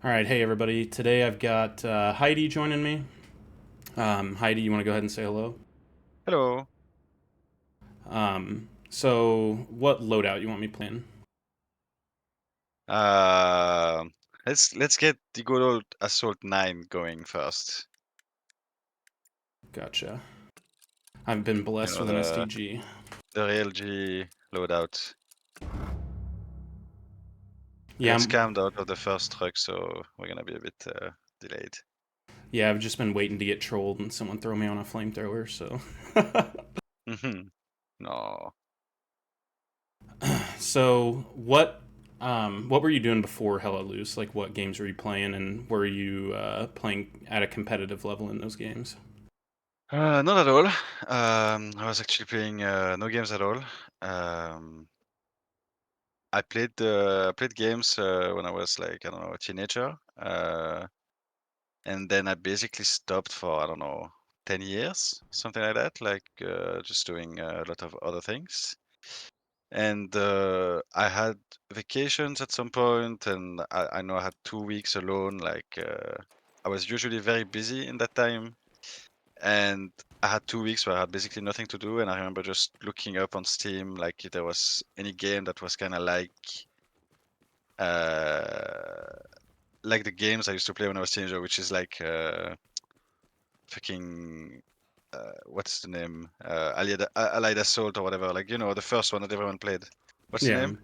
All right, hey everybody. Today I've got Heidi joining me. Heidi, you want to go ahead and say hello? Hello. So, what loadout you want me playing? Uh, let's get the good old Assault 9 going first. Gotcha. I've been You blessed know with an the STG. the real G loadout. I Yeah, got scammed out of the first truck, so we're gonna be a bit delayed. yeah. I've just been waiting to get trolled and someone throw me on a flamethrower. So, No. so what were you doing before Hella Loose? Like, what games were you playing, and were you playing at a competitive level in those games? Not at all. I was actually playing no games at all. I played games when I was like I don't know a teenager. And then I basically stopped for, I don't know, 10 years, something like that, like just doing a lot of other things. And I had vacations at some point, and I know I had 2 weeks alone. Like I was usually very busy in that time, and I had 2 weeks where I had basically nothing to do. And I remember just looking up on Steam, like if there was any game that was kind of uh, like the games I used to play when I was teenager, which is like fucking what's the name? Allied Assault or whatever. Like the first one that everyone played. What's the Yeah. name?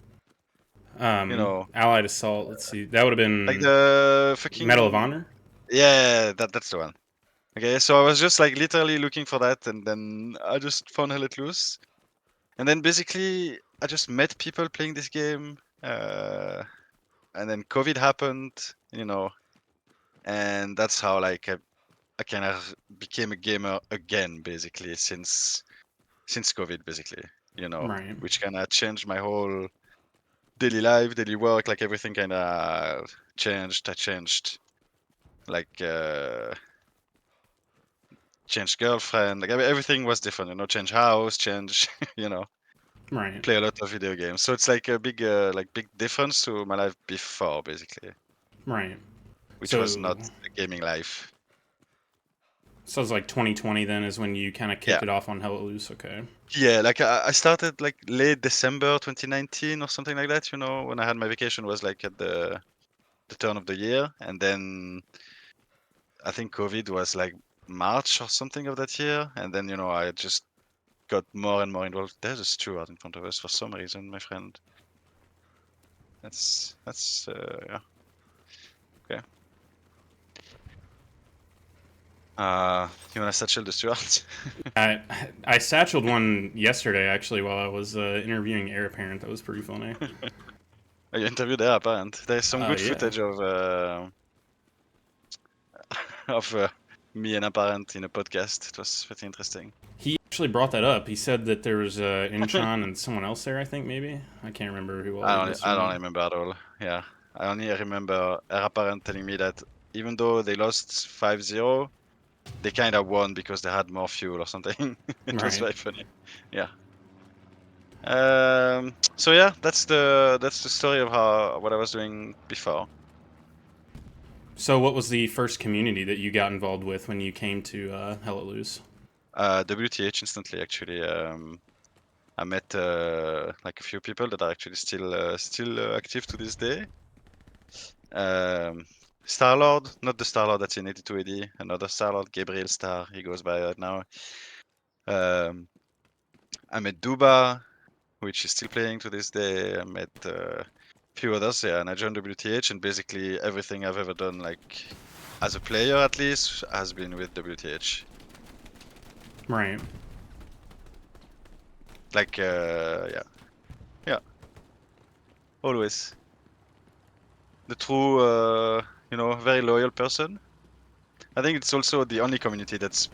You know, Allied Assault. Let's see. That would have like been the Medal of fucking Honor. yeah, that's the one. Okay, so I was just like literally looking for that, and then I just found Hell Let Loose, and then basically I just met people playing this game, and then COVID happened, you know, and that's how like I kind of became a gamer again, basically since COVID, basically, Right. which kind of changed my whole daily life, daily work, like everything kind of changed. I changed, like, changed girlfriend, like everything was different, change house, change, you know, Right. play a lot of video games. So it's like a big difference to my life before, basically, Right. which was So not a gaming life. So it's like 2020 then is when you kind of Yeah. kicked it off on Hell Let Loose, okay? Yeah, like I started like late December 2019 or something like that, when I had my vacation was like at the turn of the year, and then I think COVID was like March or something of that year, and then I just got more and more involved. There's a steward in front of us for some reason, my friend. That's yeah, okay. You wanna satchel the steward? I I satcheled one yesterday actually while I was interviewing Heir Apparent. That was pretty funny. You interviewed there, apparent. There's some good Yeah. footage of of me and apparent in a podcast. It was pretty interesting. He actually brought that up. He said that there was Inchon and someone else there, I think maybe. I can't remember who all I he don't listed I on don't there. remember at all. Yeah. I only remember apparent telling me that even though they lost 5-0, they kind of won because they had more fuel or something. It was Right. very funny. Yeah. So yeah, that's the story of how what I was doing before. So what was the first community that you got involved with when you came to Hell Let Loose? WTH instantly actually. I met like a few people that are actually still active to this day. Um, Star-Lord, not the Star-Lord that's in 82AD, another Star-Lord, Gabriel Star, he goes by right now. Um, I met Duba, which is still playing to this day. I met a few others, yeah, and I joined WTH, and basically everything I've ever done, like as a player at least, has been with WTH. Right. Like, yeah, yeah, always. The true, very loyal person. I think it's also the only community that's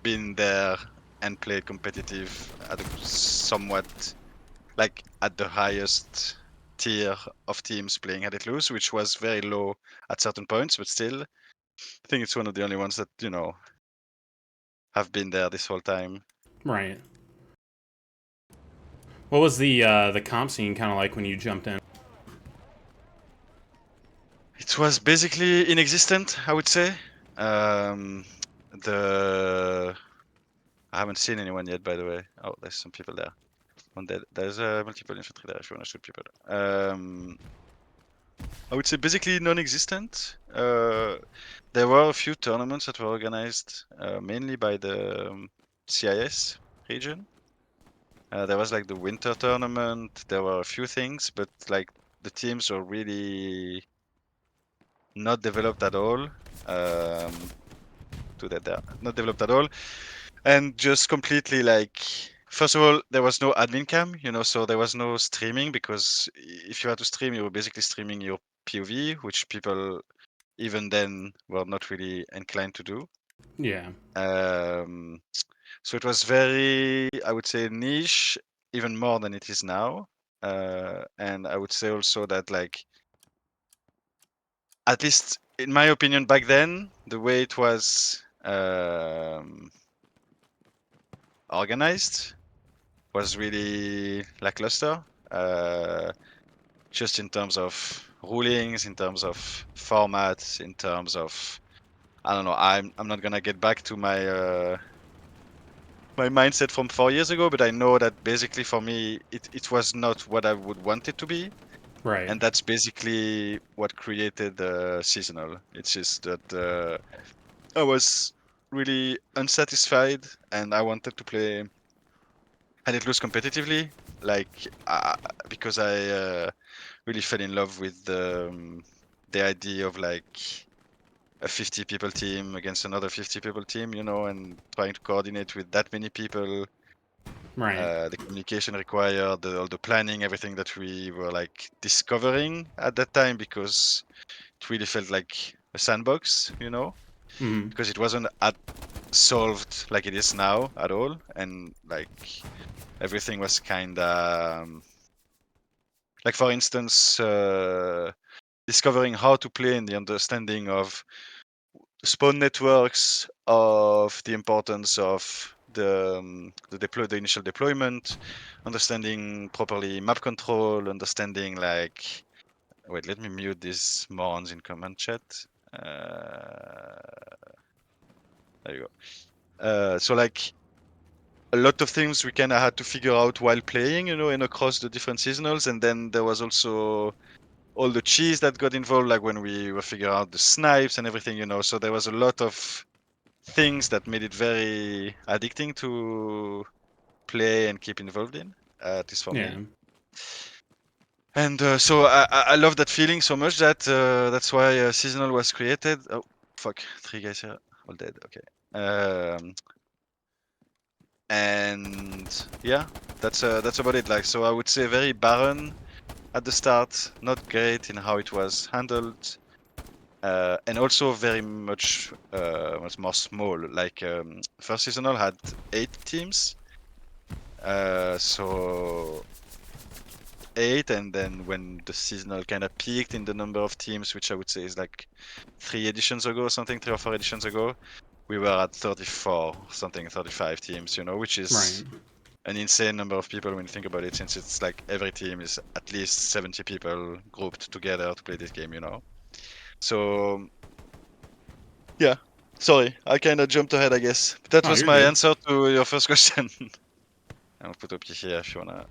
been there and played competitive at a somewhat, like, at the highest tier of teams playing at it loose, which was very low at certain points, but still, I think it's one of the only ones that, have been there this whole time. Right. What was the comp scene kind of like when you jumped in? It was basically inexistent, I would say. Um, the I haven't seen anyone yet, by the way. Oh, there's some people there. There's multiple infantry there if you want to shoot people. I would say basically non-existent. There were a few tournaments that were organized mainly by the CIS region. There was like the winter tournament. There were a few things, but like the teams were really not developed at all. To that, there, not developed at all, and just completely like. First of all, there was no admin cam, so there was no streaming because if you had to stream, you were basically streaming your POV, which people even then were not really inclined to do. Yeah. Um, so it was very, I would say, niche, even more than it is now. And I would say also that, like, at least in my opinion, back then, the way it was organized was really lackluster. Just in terms of rulings, in terms of formats, in terms of I don't know. I'm not gonna get back to my mindset from 4 years ago, but I know that basically for me it was not what I would want it to be, Right. and that's basically what created seasonal. It's just that I was really unsatisfied, and I wanted to play and it lose competitively, like because I really fell in love with the idea of like a 50 people team against another 50 people team, and trying to coordinate with that many people, Right. the communication required, all the planning, everything that we were like discovering at that time, because it really felt like a sandbox, Hmm. because it wasn't solved like it is now at all, and like everything was kind of like, for instance, discovering how to play and the understanding of spawn networks, of the importance of the initial deployment, understanding properly map control, understanding like wait, let me mute these morons in command chat. Uh, there you go. So like a lot of things we kind of had to figure out while playing, and across the different seasonals, and then there was also all the cheese that got involved, like when we were figuring out the snipes and everything, so there was a lot of things that made it very addicting to play and keep involved in, at least for Yeah. me. And so I love that feeling so much that that's why seasonal was created. Oh fuck, 3 guys here, all dead. Okay. And yeah, that's about it. Like, so I would say very barren at the start, not great in how it was handled. And also very much more small. Like first seasonal had 8 teams, so 8, and then when the seasonal kind of peaked in the number of teams, which I would say is like 3 editions ago, or something, 3 or 4 editions ago, we were at 34, something, 35 teams, which Right. is an insane number of people when you think about it, since it's like every team is at least 70 people grouped together to play this game, So yeah, sorry, I kind of jumped ahead, I guess. But that Oh, was you're my good. answer to your first question. I'll put up here if you wanna.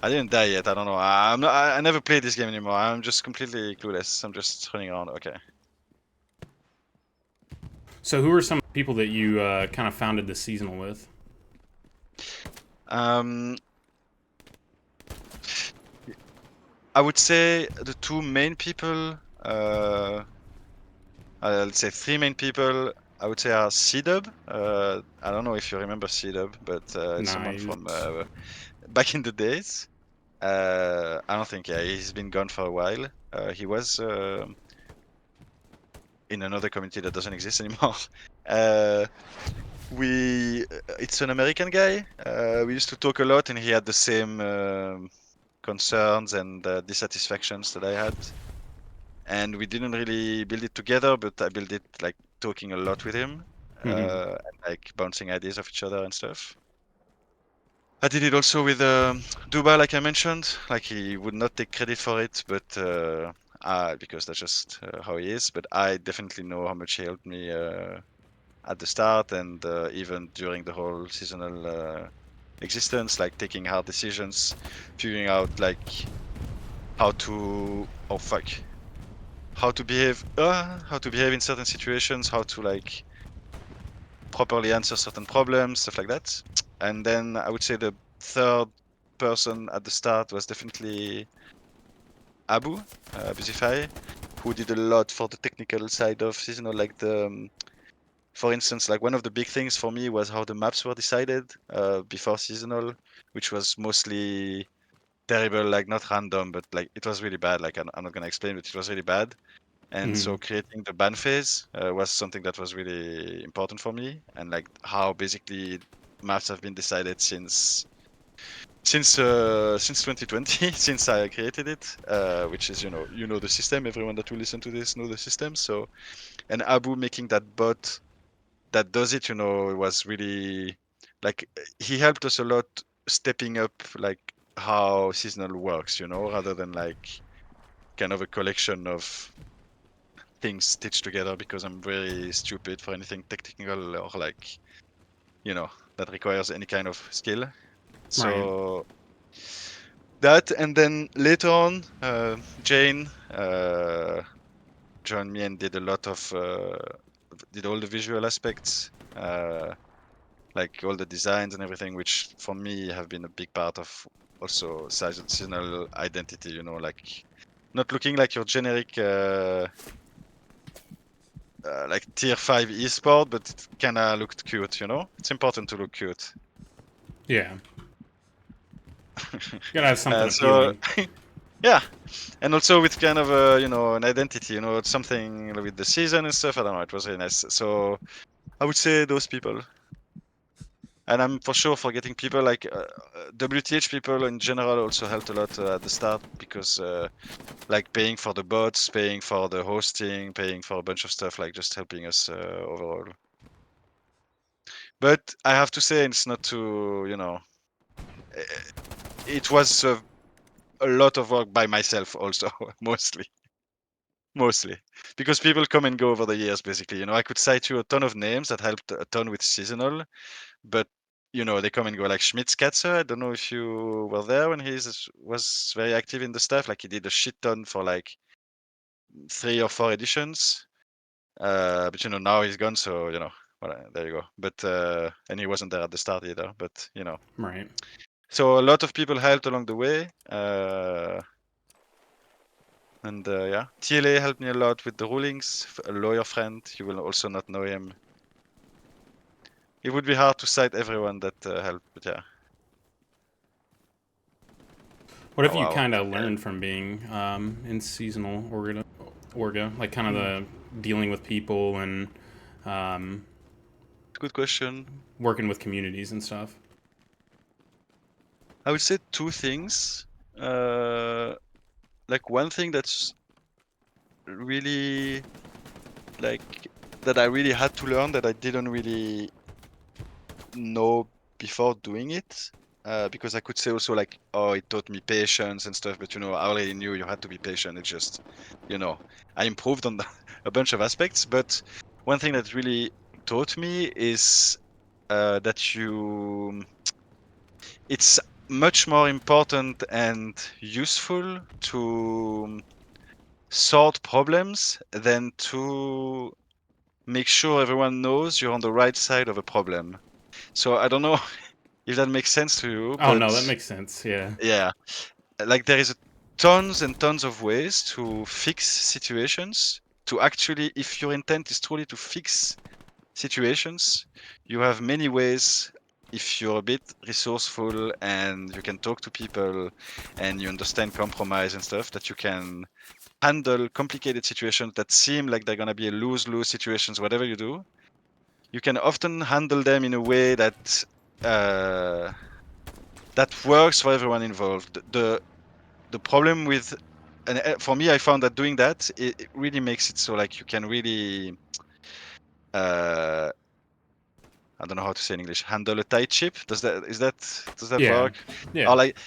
I didn't die yet. I don't know. I'm not. I never played this game anymore. I'm just completely clueless. I'm just running around. Okay. So, who are some people that you kind of founded this seasonal with? Um, I would say the two main people. Let's say 3 main people. I would say are C-Dub. I don't know if you remember C-Dub, but it's someone Nice. from back in the days. I don't think. Yeah, he's been gone for a while. He was in another community that doesn't exist anymore. It's an American guy. We used to talk a lot, and he had the same concerns and dissatisfactions that I had. And we didn't really build it together, but I built it like talking a lot with him, Hmm. and like bouncing ideas off each other and stuff. I did it also with Duba, like I mentioned. Like, he would not take credit for it, but because that's just how he is. But I definitely know how much he helped me at the start and even during the whole seasonal existence, like taking hard decisions, figuring out like how to how to behave in certain situations, how to like properly answer certain problems, stuff like that. And then I would say the third person at the start was definitely Abu Busify, who did a lot for the technical side of seasonal, like for instance, like one of the big things for me was how the maps were decided before seasonal, which was mostly terrible, like not random, but like it was really bad. Like I'm not gonna explain, but it was really bad. And Mm-hmm. so creating the ban phase was something that was really important for me, and like how basically maps have been decided since 2020, since I created it, which is you know the system. Everyone that will listen to this know the system. So and Abu making that bot that does it, it was really like he helped us a lot stepping up like how seasonal works, rather than like kind of a collection of things stitched together because I'm very stupid for anything technical or like, that requires any kind of skill. Right. So that, and then later on, Jane joined me and did a lot of, did all the visual aspects. Like all the designs and everything, which for me have been a big part of also seasonal identity, like not looking like your generic like tier 5 esport, but it kind of looked cute, It's important to look cute. Yeah. You gotta have something So appealing. yeah, and also with kind of a, an identity, it's something with the season and stuff. I don't know, it was really nice. So I would say those people. And I'm for sure forgetting people like WTH people in general also helped a lot at the start because like paying for the bots, paying for the hosting, paying for a bunch of stuff, like just helping us overall. But I have to say, it's not to, eh, it was a lot of work by myself also, mostly because people come and go over the years basically. I could cite you a ton of names that helped a ton with seasonal, but they come and go, like Schmitzkatzer. I don't know if you were there when he was very active in the stuff. Like he did a shit ton for like 3 or 4 editions. But now he's gone, so well, there you go. But and he wasn't there at the start either. But Right. so a lot of people helped along the way. And yeah, TLA helped me a lot with the rulings. A lawyer friend, you will also not know him. It would be hard to cite everyone that helped, but yeah. What Oh have you wow. kind of Yeah. learned from being in seasonal Orga? Like kind of Hmm. the dealing with people and um, Good question. working with communities and stuff. I would say 2 things. Uh, like one thing that's really like that I really had to learn that I didn't really know before doing it. Because I could say also like, oh, it taught me patience and stuff, but I already knew you had to be patient. It's just, I improved on a bunch of aspects. But one thing that really taught me is that it's much more important and useful to sort problems than to make sure everyone knows you're on the right side of a problem. So I don't know if that makes sense to you, Oh no, that but makes sense. Yeah. yeah, like there is tons and tons of ways to fix situations. To actually, if your intent is truly to fix situations, you have many ways. If you're a bit resourceful and you can talk to people and you understand compromise and stuff, that you can handle complicated situations that seem like they're going to be a lose-lose situations, whatever you do, you can often handle them in a way uh, that works for everyone involved. The problem with, and for me, I found that doing that, it really makes it so like you can really uh, I don't know how to say in English, handle a tight ship. Does that Yeah. work? Yeah. Or like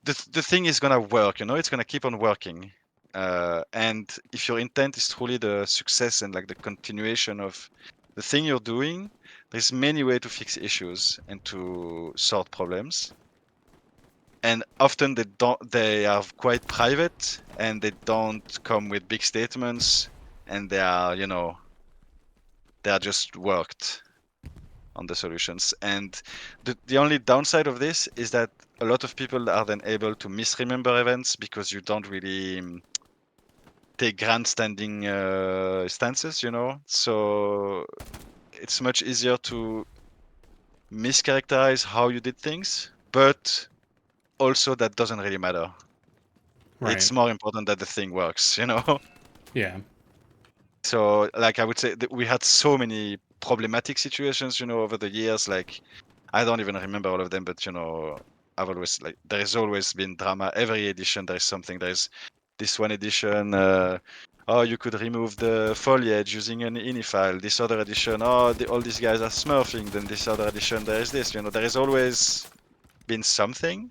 the thing is gonna work, it's gonna keep on working. And if your intent is truly the success and like the continuation of the thing you're doing, there's many ways to fix issues and to solve problems. And often they are quite private and they don't come with big statements, and they are, they are just worked on the solutions. And the only downside of this is that a lot of people are then able to misremember events because you don't really take grandstanding stances, so it's much easier to mischaracterize how you did things, but also that doesn't really matter. Right. It's more important that the thing works. Yeah. So like I would say that we had so many problematic situations, over the years. Like I don't even remember all of them, but I've always like there has always been drama. Every edition there is something. There's this one edition, oh, you could remove the foliage using an ini file. This other edition, oh, all these guys are smurfing. Then this other edition, there is this. There has always been something,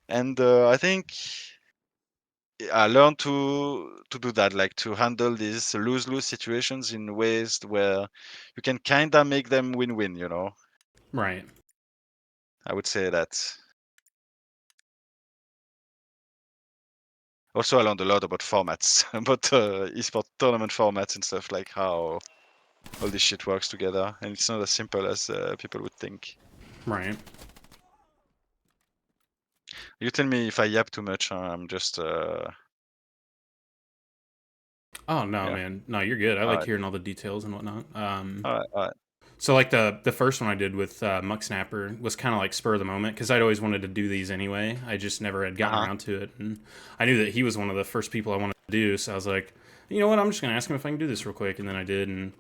and I think I learned to do that, like to handle these lose-lose situations in ways where you can kinda make them win-win. Right. I would say that. Also, I learned a lot about formats, about esport tournament formats and stuff, like how all this shit works together, and it's not as simple as people would think. Right. You tell me if I yap too much. I'm just Oh no, yeah. man. No, you're good. I All like right, hearing all the details and whatnot. all right. So like the first one I did with Muck Snapper was kind of like spur of the moment because I'd always wanted to do these anyway. I just never had gotten Uh-huh. around to it, and I knew that he was one of the first people I wanted to do. So I was like, you know what? I'm just gonna ask him if I can do this real quick, and then I did, and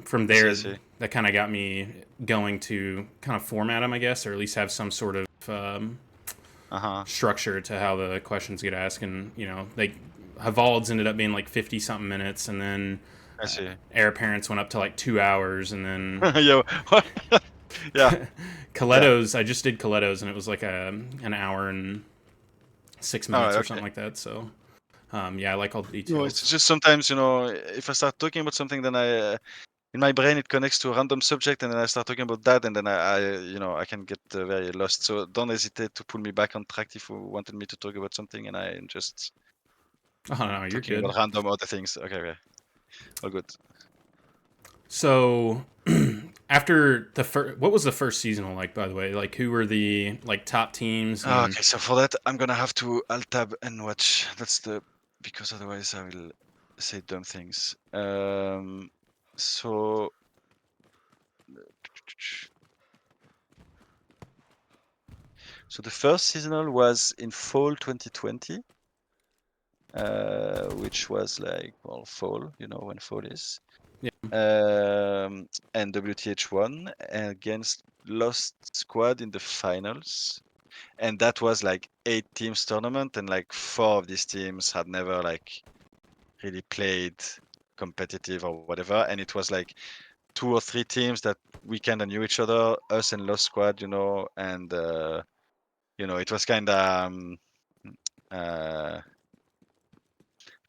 from I see, I there see. that kind of got me going to kind of format them, I guess, or at least have some sort of Uh-huh. structure to how the questions get asked, and they Havalds ended up being like 50 something minutes, and then I see. Air Parents went up to like 2 hours, and then Yo, yeah, yeah. Coletto's. I just did Coletto's, and it was like an hour and six All right, minutes or okay. something like that. So, yeah, I like all the No, it's details. just sometimes, if I start talking about something, then in my brain, it connects to a random subject, and then I start talking about that, and then I can get very lost. So don't hesitate to pull me back on track if you wanted me to talk about something, and I am just Oh no, you're talking good. about random other things. Okay, okay, all good. So, after the first, what was the first seasonal like? By the way, like who were the like top teams and Okay, so for that, I'm gonna have to alt tab and watch. Because otherwise I will say dumb things. So the first seasonal was in fall 2020, which was like, well, fall, when fall is. yeah, And WTH won against Lost Squad in the finals. And that was like 8 teams tournament, and like 4 of these teams had never like really played competitive or whatever. And it was like 2 or 3 teams that we kind of knew each other, us and Lost Squad, and it was kind of uh,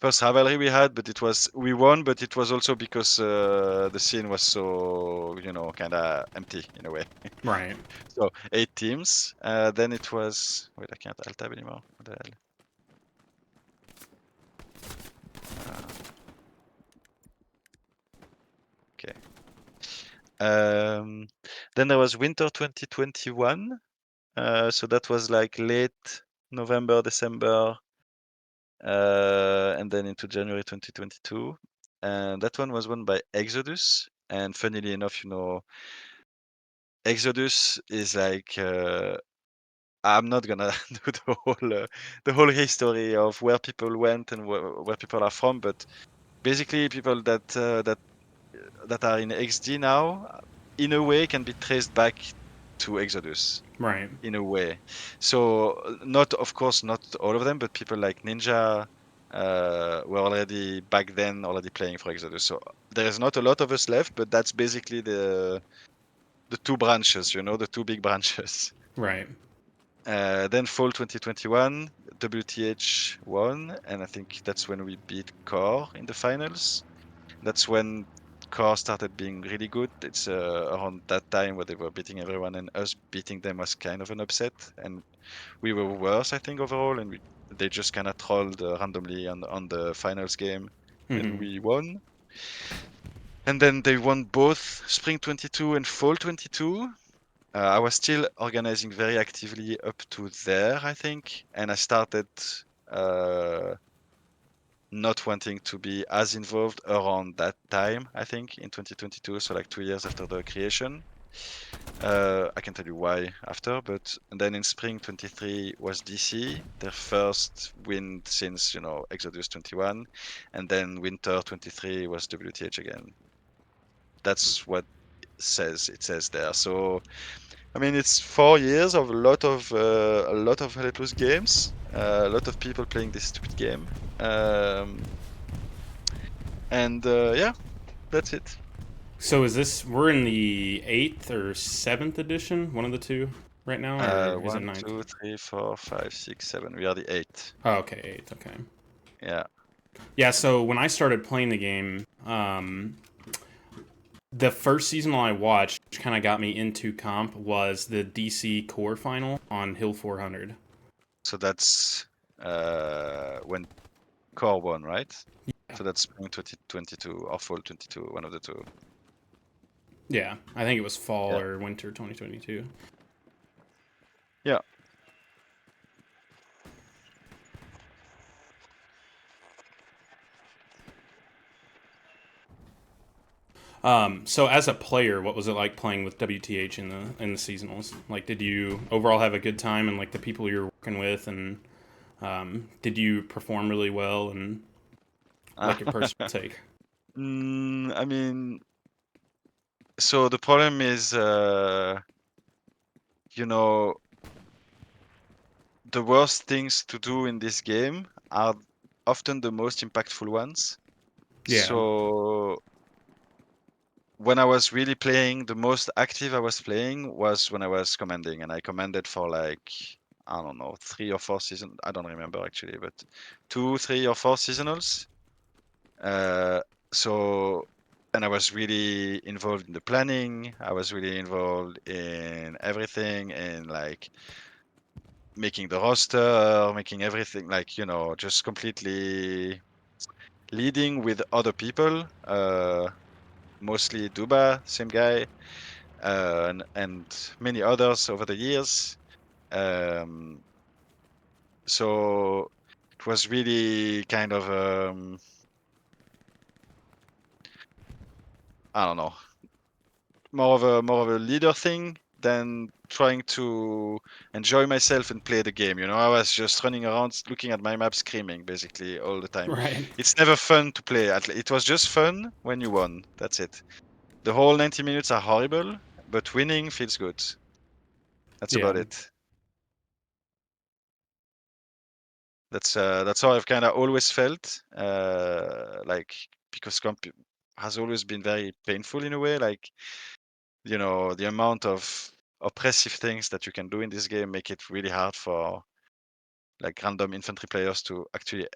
first rivalry we had, but we won, but it was also because the scene was so kind of empty in a way. right, So 8 teams. Then it was, wait, I can't alt tab anymore. What the hell? Okay. Then there was winter 2021. So that was like late November, December, and then into January 2022. And that one was won by Exodus. And funnily enough, Exodus is like I'm not gonna do the whole history of where people went and where people are from, but basically people that are in XD now, in a way, can be traced back to Exodus. right, In a way. So not, of course, not all of them, but people like Ninja were already back then already playing for Exodus. So there is not a lot of us left, but that's basically the 2 branches, the 2 big branches. right, Then fall 2021, WTH won, and I think that's when we beat Core in the finals. That's when Core started being really good. It's around that time where they were beating everyone, and us beating them was kind of an upset. And we were worse, I think, overall, and they just kind of trolled randomly on the finals game, and we won. And then they won both Spring 22 and Fall 22. I was still organizing very actively up to there, I think, and I started not wanting to be as involved around that time, I think, in 2022, so like 2 years after the creation. I can tell you why after, but and then in spring 23 was DC, their first win since, Exodus 21, and then winter 23 was WTH again. That's what it says there. So I mean, it's 4 years of a lot of Hell Plus games, a lot of people playing this stupid game, and yeah, that's it. So we're in the 8th or 7th edition, one of the two right now, or is it One, ninth? 2, 3, 4, 5, 6, 7. We are the eighth. Oh, okay, 8th, okay. Yeah. Yeah, so when I started playing the game, the first season I watched, which kind of got me into comp, was the DC Core Final on Hill 400. So that's when Core won, right? Yeah. So that's spring 2022 or fall 22, one of the two. Yeah, I think it was fall Yeah. or winter 2022. Yeah. So as a player, what was it like playing with WTH in the seasonals? Like, did you overall have a good time and like the people you were working with, and did you perform really well and like your personal take? I mean, so the problem is, you know, the worst things to do in this game are often the most impactful ones. Yeah, So when I was really playing, the most active I was playing was when I was commanding, and I commanded for like, I don't know, 3 or 4 seasons. I don't remember actually, but 2, 3 or 4 seasonals. Uh, so, and I was really involved in the planning. I was really involved in everything, and like making the roster, making everything, like, just completely leading with other people. Mostly Duba, same guy, and many others over the years. Um, so it was really kind of, I don't know, more of a leader thing than trying to enjoy myself and play the game. I was just running around looking at my map, screaming basically all the time. right. It's never fun to play. It was just fun when you won. That's it. The whole 90 minutes are horrible, but winning feels good. That's Yeah. about it. That's how I've kind of always felt. Like, because comp has always been very painful in a way. Like, the amount of oppressive things that you can do in this game make it really hard for like random infantry players to actually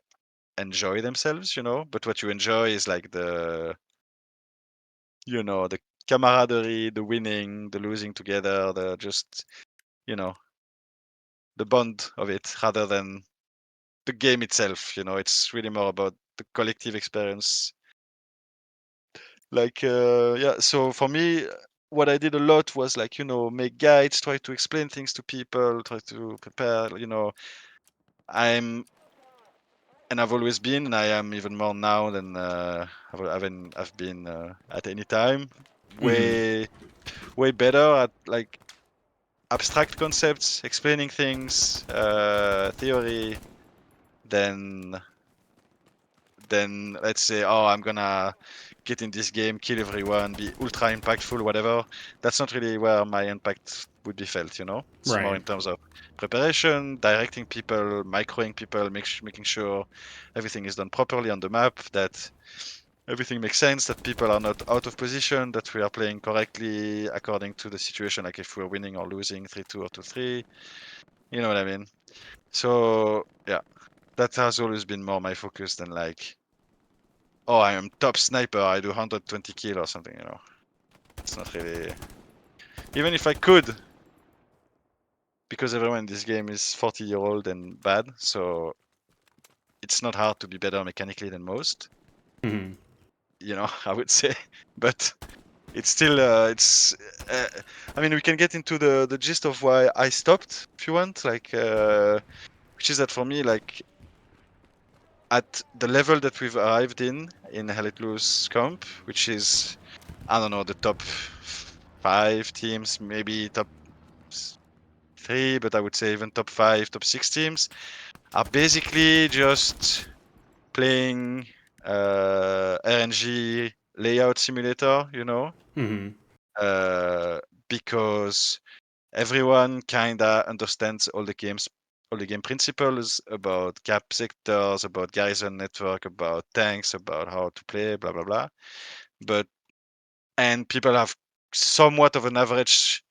enjoy themselves. But what you enjoy is like the camaraderie, the winning, the losing together, the just, you know, the bond of it rather than the game itself. It's really more about the collective experience. Like, yeah, so for me, what I did a lot was like, make guides, try to explain things to people, try to prepare. I'm and I've always been, and I am even more now than I've been at any time. Hmm. Way way better at like abstract concepts, explaining things, theory, than let's say, oh, I'm gonna get in this game, kill everyone, be ultra impactful, whatever. That's not really where my impact would be felt. It's more Right. in terms of preparation, directing people, microing people, making sure everything is done properly on the map, that everything makes sense, that people are not out of position, that we are playing correctly according to the situation, like if we're winning or losing 3-2 or 2-3. You know what I mean? So yeah, that has always been more my focus than like, oh, I am top sniper, I do 120 kill or something, you know. It's not really. Even if I could, because everyone in this game is 40-year-old and bad, so it's not hard to be better mechanically than most. Hmm. You know, I would say, but it's still uh, I mean, we can get into the gist of why I stopped if you want, like which is that for me, like at the level that we've arrived in Hell Let Loose comp, which is, I don't know, the top 5 teams, maybe top 3, but I would say even top 5, top 6 teams are basically just playing RNG layout simulator, you know, Hmm. uh, because everyone kinda understands all the game principles about cap sectors, about garrison network, about tanks, about how to play, blah blah blah. But and people have somewhat of an average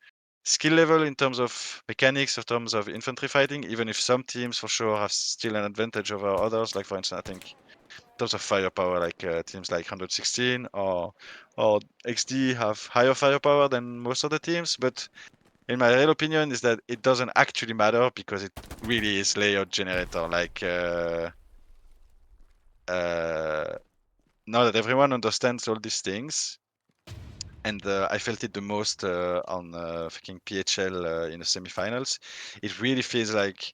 skill level in terms of mechanics, in terms of infantry fighting, even if some teams for sure have still an advantage over others. Like for instance, I think in terms of firepower, like teams like 116 or XD have higher firepower than most other teams. But in my real opinion, is that it doesn't actually matter because it really is layout generator. Like uh, now that everyone understands all these things, and I felt it the most on fucking PHL in the semifinals. It really feels like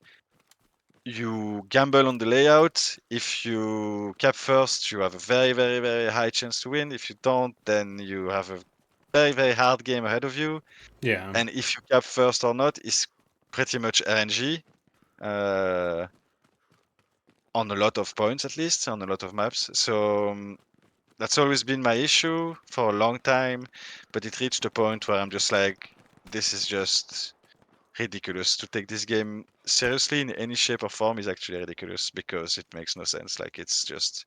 you gamble on the layout. If you cap first, you have a very, very, very high chance to win. If you don't, then you have a very, very hard game ahead of you. Yeah. And if you cap first or not is pretty much RNG uh, on a lot of points, at least on a lot of maps. So that's always been my issue for a long time. But it reached a point where I'm just like, this is just ridiculous. To take this game seriously in any shape or form is actually ridiculous because it makes no sense. Like it's just.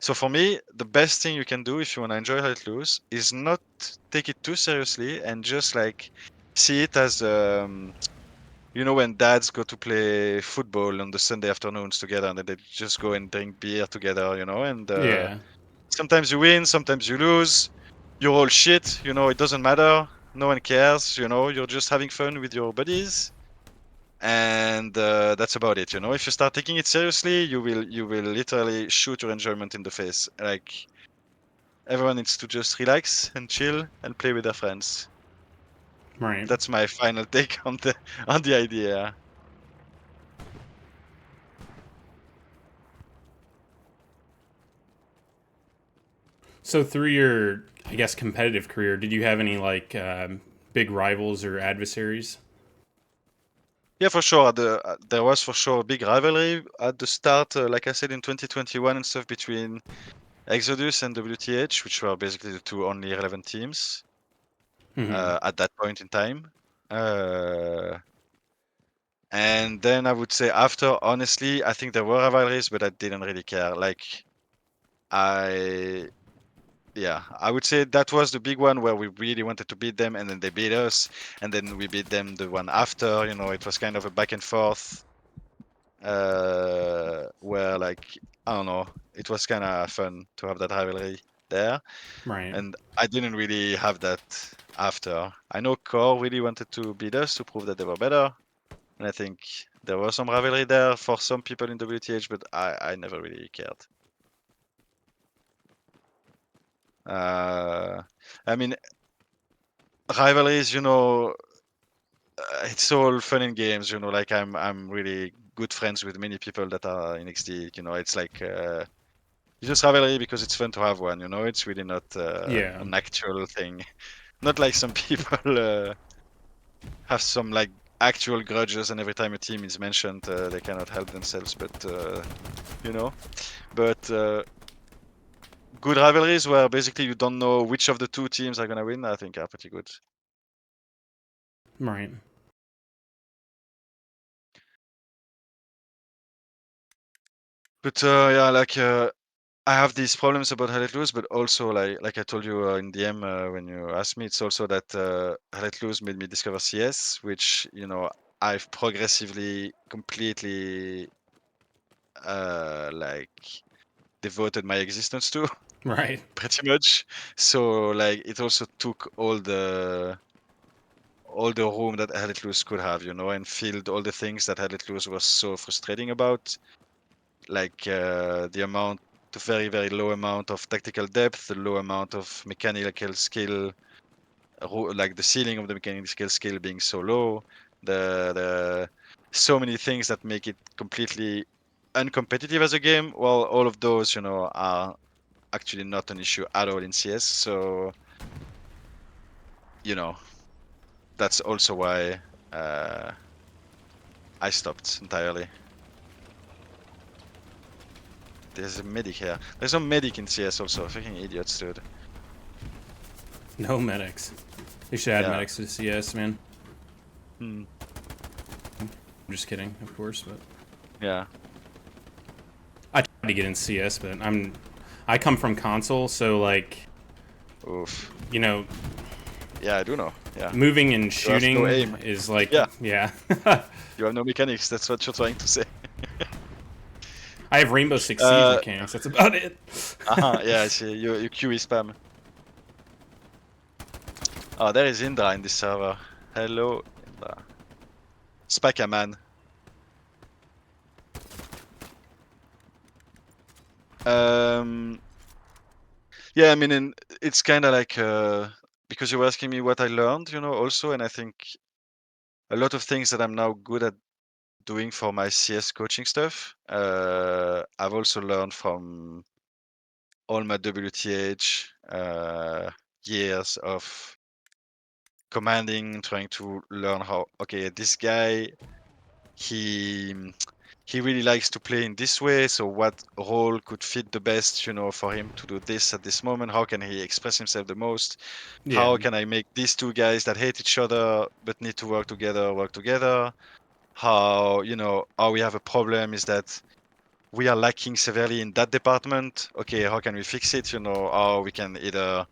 So for me, the best thing you can do if you want to enjoy Let Loose is not take it too seriously and just like see it as you know, when dads go to play football on the Sunday afternoons together and then they just go and drink beer together, you know, and Yeah. sometimes you win, sometimes you lose. You're all shit, you know, it doesn't matter. No one cares, you know, you're just having fun with your buddies. And that's about it, you know. If you start taking it seriously, you will literally shoot your enjoyment in the face. Like everyone needs to just relax and chill and play with their friends. Right. That's my final take on the idea. So through your, I guess, competitive career, did you have any like big rivals or adversaries? Yeah, for sure. There was for sure a big rivalry at the start, like I said in 2021 and stuff between Exodus and WTH, which were basically the two only relevant teams Hmm. at that point in time. Uh, and then I would say after, honestly, I think there were rivalries, but I didn't really care. Like I, yeah, I would say that was the big one where we really wanted to beat them, and then they beat us, and then we beat them the one after. You know, it was kind of a back and forth. Where like I don't know, it was kind of fun to have that rivalry there, Right. and I didn't really have that after. I know Core really wanted to beat us to prove that they were better, and I think there was some rivalry there for some people in WTH, but I never really cared. Uh, I mean, rivalries, you know, it's all fun and games, you know. Like I'm really good friends with many people that are in XD. You know, it's like. You just rivalry because it's fun to have one, you know. It's really not Yeah. an actual thing. Not like some people have some like actual grudges, and every time a team is mentioned, they cannot help themselves. But you know, but good rivalries where basically you don't know which of the two teams are gonna win, I think are pretty good. Right. But yeah, like I have these problems about Hell Let Loose, but also like I told you in DM when you asked me, it's also that Hell Let Loose made me discover CS, which you know I've progressively completely like devoted my existence to. Right. Pretty much. So like it also took all the room that Hell Let Loose could have, and filled all the things that Hell Let Loose was so frustrating about, like the very very low amount of tactical depth, the low amount of mechanical skill, like the ceiling of the mechanical skill being so low, the so many things that make it completely uncompetitive as a game. Well, all of those, are actually not an issue at all in CS. So, you know, that's also why I stopped entirely. There's a medic here. There's no medic in CS also. Fucking idiots, dude. No medics. They should add Yeah. medics to CS, man. Hmm. I'm just kidding, of course, but Yeah. I tried to get in CS, but I come from console, so like, Oof. you know, Yeah, I do know. Yeah. moving and You have no shooting aim. is like, Yeah. yeah. You have no mechanics. That's what you're trying to say. I have Rainbow Six Siege mechanics. That's about it. Yeah, I see. You QE spam. Oh, there is Indra in this server. Hello, Indra. Spike man. Yeah, I mean, it's kind of like because you were asking me what I learned, also, and I think a lot of things that I'm now good at doing for my CS coaching stuff, I've also learned from all my WTH years of commanding, trying to learn how, okay, this guy, he he really likes to play in this way, so what role could fit the best, for him to do this at this moment? How can he express himself the most? Yeah. How can I make these two guys that hate each other but need to work together? How we have a problem is that we are lacking severely in that department. Okay, how can we fix it? How we can either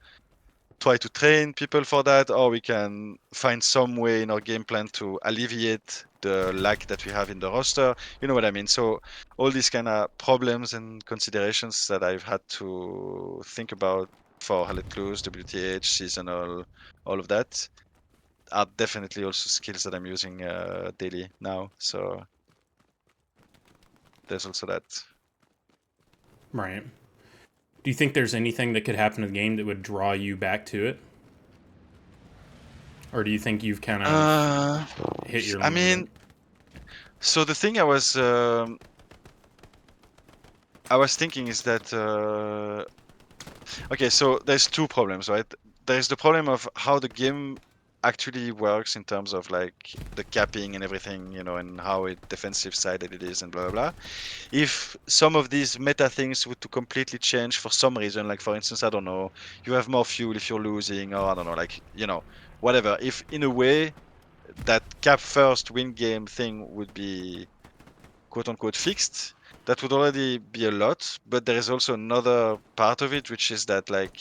try to train people for that, or we can find some way in our game plan to alleviate the lack that we have in the roster. You know what I mean? So all these kind of problems and considerations that I've had to think about for Let Loose, WTH, seasonal, all of that are definitely also skills that I'm using daily now. So there's also that. Right. Do you think there's anything that could happen in the game that would draw you back to it? Or do you think you've kind of hit your I limit with it? mean, so the thing I was thinking is that okay, so there's two problems, right? There's the problem of how the game actually works in terms of like the capping and everything, and how it defensive sided it is and blah blah blah. If some of these meta things were to completely change for some reason, like for instance, I don't know, you have more fuel if you're losing, or I don't know, like whatever. If in a way that cap first win game thing would be quote unquote fixed, that would already be a lot. But there is also another part of it, which is that, like,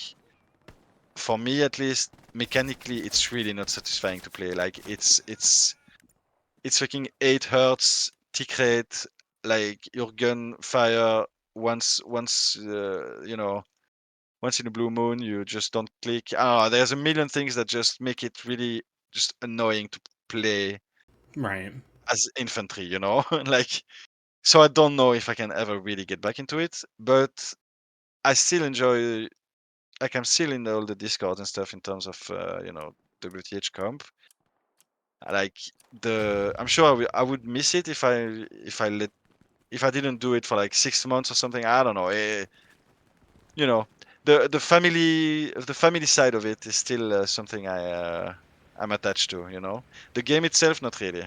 for me at least, mechanically, it's really not satisfying to play. Like, it's fucking 8 hertz tick rate. Like, your gun fire once once in a blue moon, you just don't click. There's a million things that just make it really just annoying to play Right. as infantry, like. So I don't know if I can ever really get back into it, but I still enjoy. Like, I'm still in all the Discords and stuff in terms of WTH comp. Like, I'm sure I would miss it if I didn't do it for like 6 months or something. I don't know. You know, the family side of it is still something I'm attached to. The game itself, not really.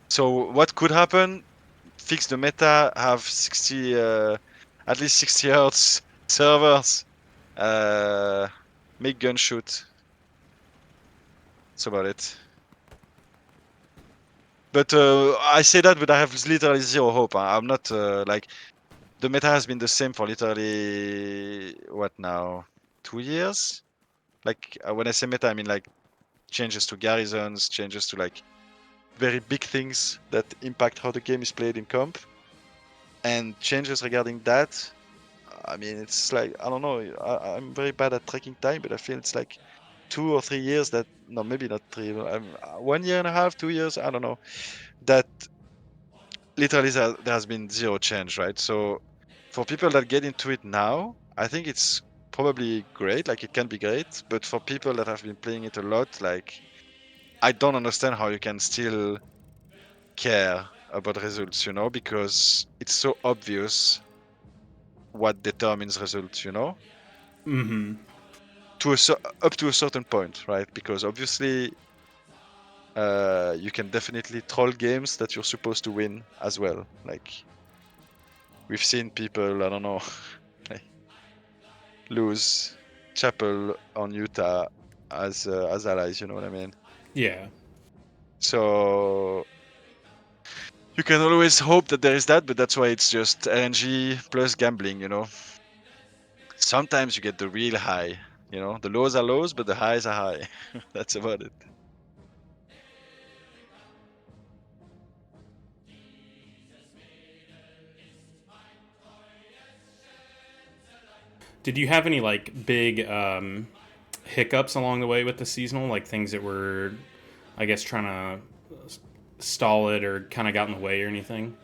So what could happen? Fix the meta, have 60, at least 60 hertz servers, make gun shoot. That's about it. But I say that, but I have literally zero hope. I'm not like, the meta has been the same for literally what now, 2 years. Like when I say meta, I mean like changes to garrisons, changes to like very big things that impact how the game is played in comp, and changes regarding that. I mean, it's like I don't know. I'm very bad at tracking time, but I feel it's like 2 or 3 years that no, maybe not three. 1 year and a half, 2 years. I don't know. That literally there has been zero change, right? So for people that get into it now, I think it's probably great. Like it can be great, but for people that have been playing it a lot, like I don't understand how you can still care about results, because it's so obvious what determines results, Mm-hmm. up to a certain point, right? Because obviously, you can definitely troll games that you're supposed to win as well. Like we've seen people, I don't know, like, lose Chapel on Utah as allies. You know what I mean? Yeah. So you can always hope that there is that, but that's why it's just RNG plus gambling. Sometimes you get the real high. The lows are lows, but the highs are high. That's about it. Did you have any like big hiccups along the way with the seasonal, like things that were, I guess, trying to stall it or kind of got in the way or anything?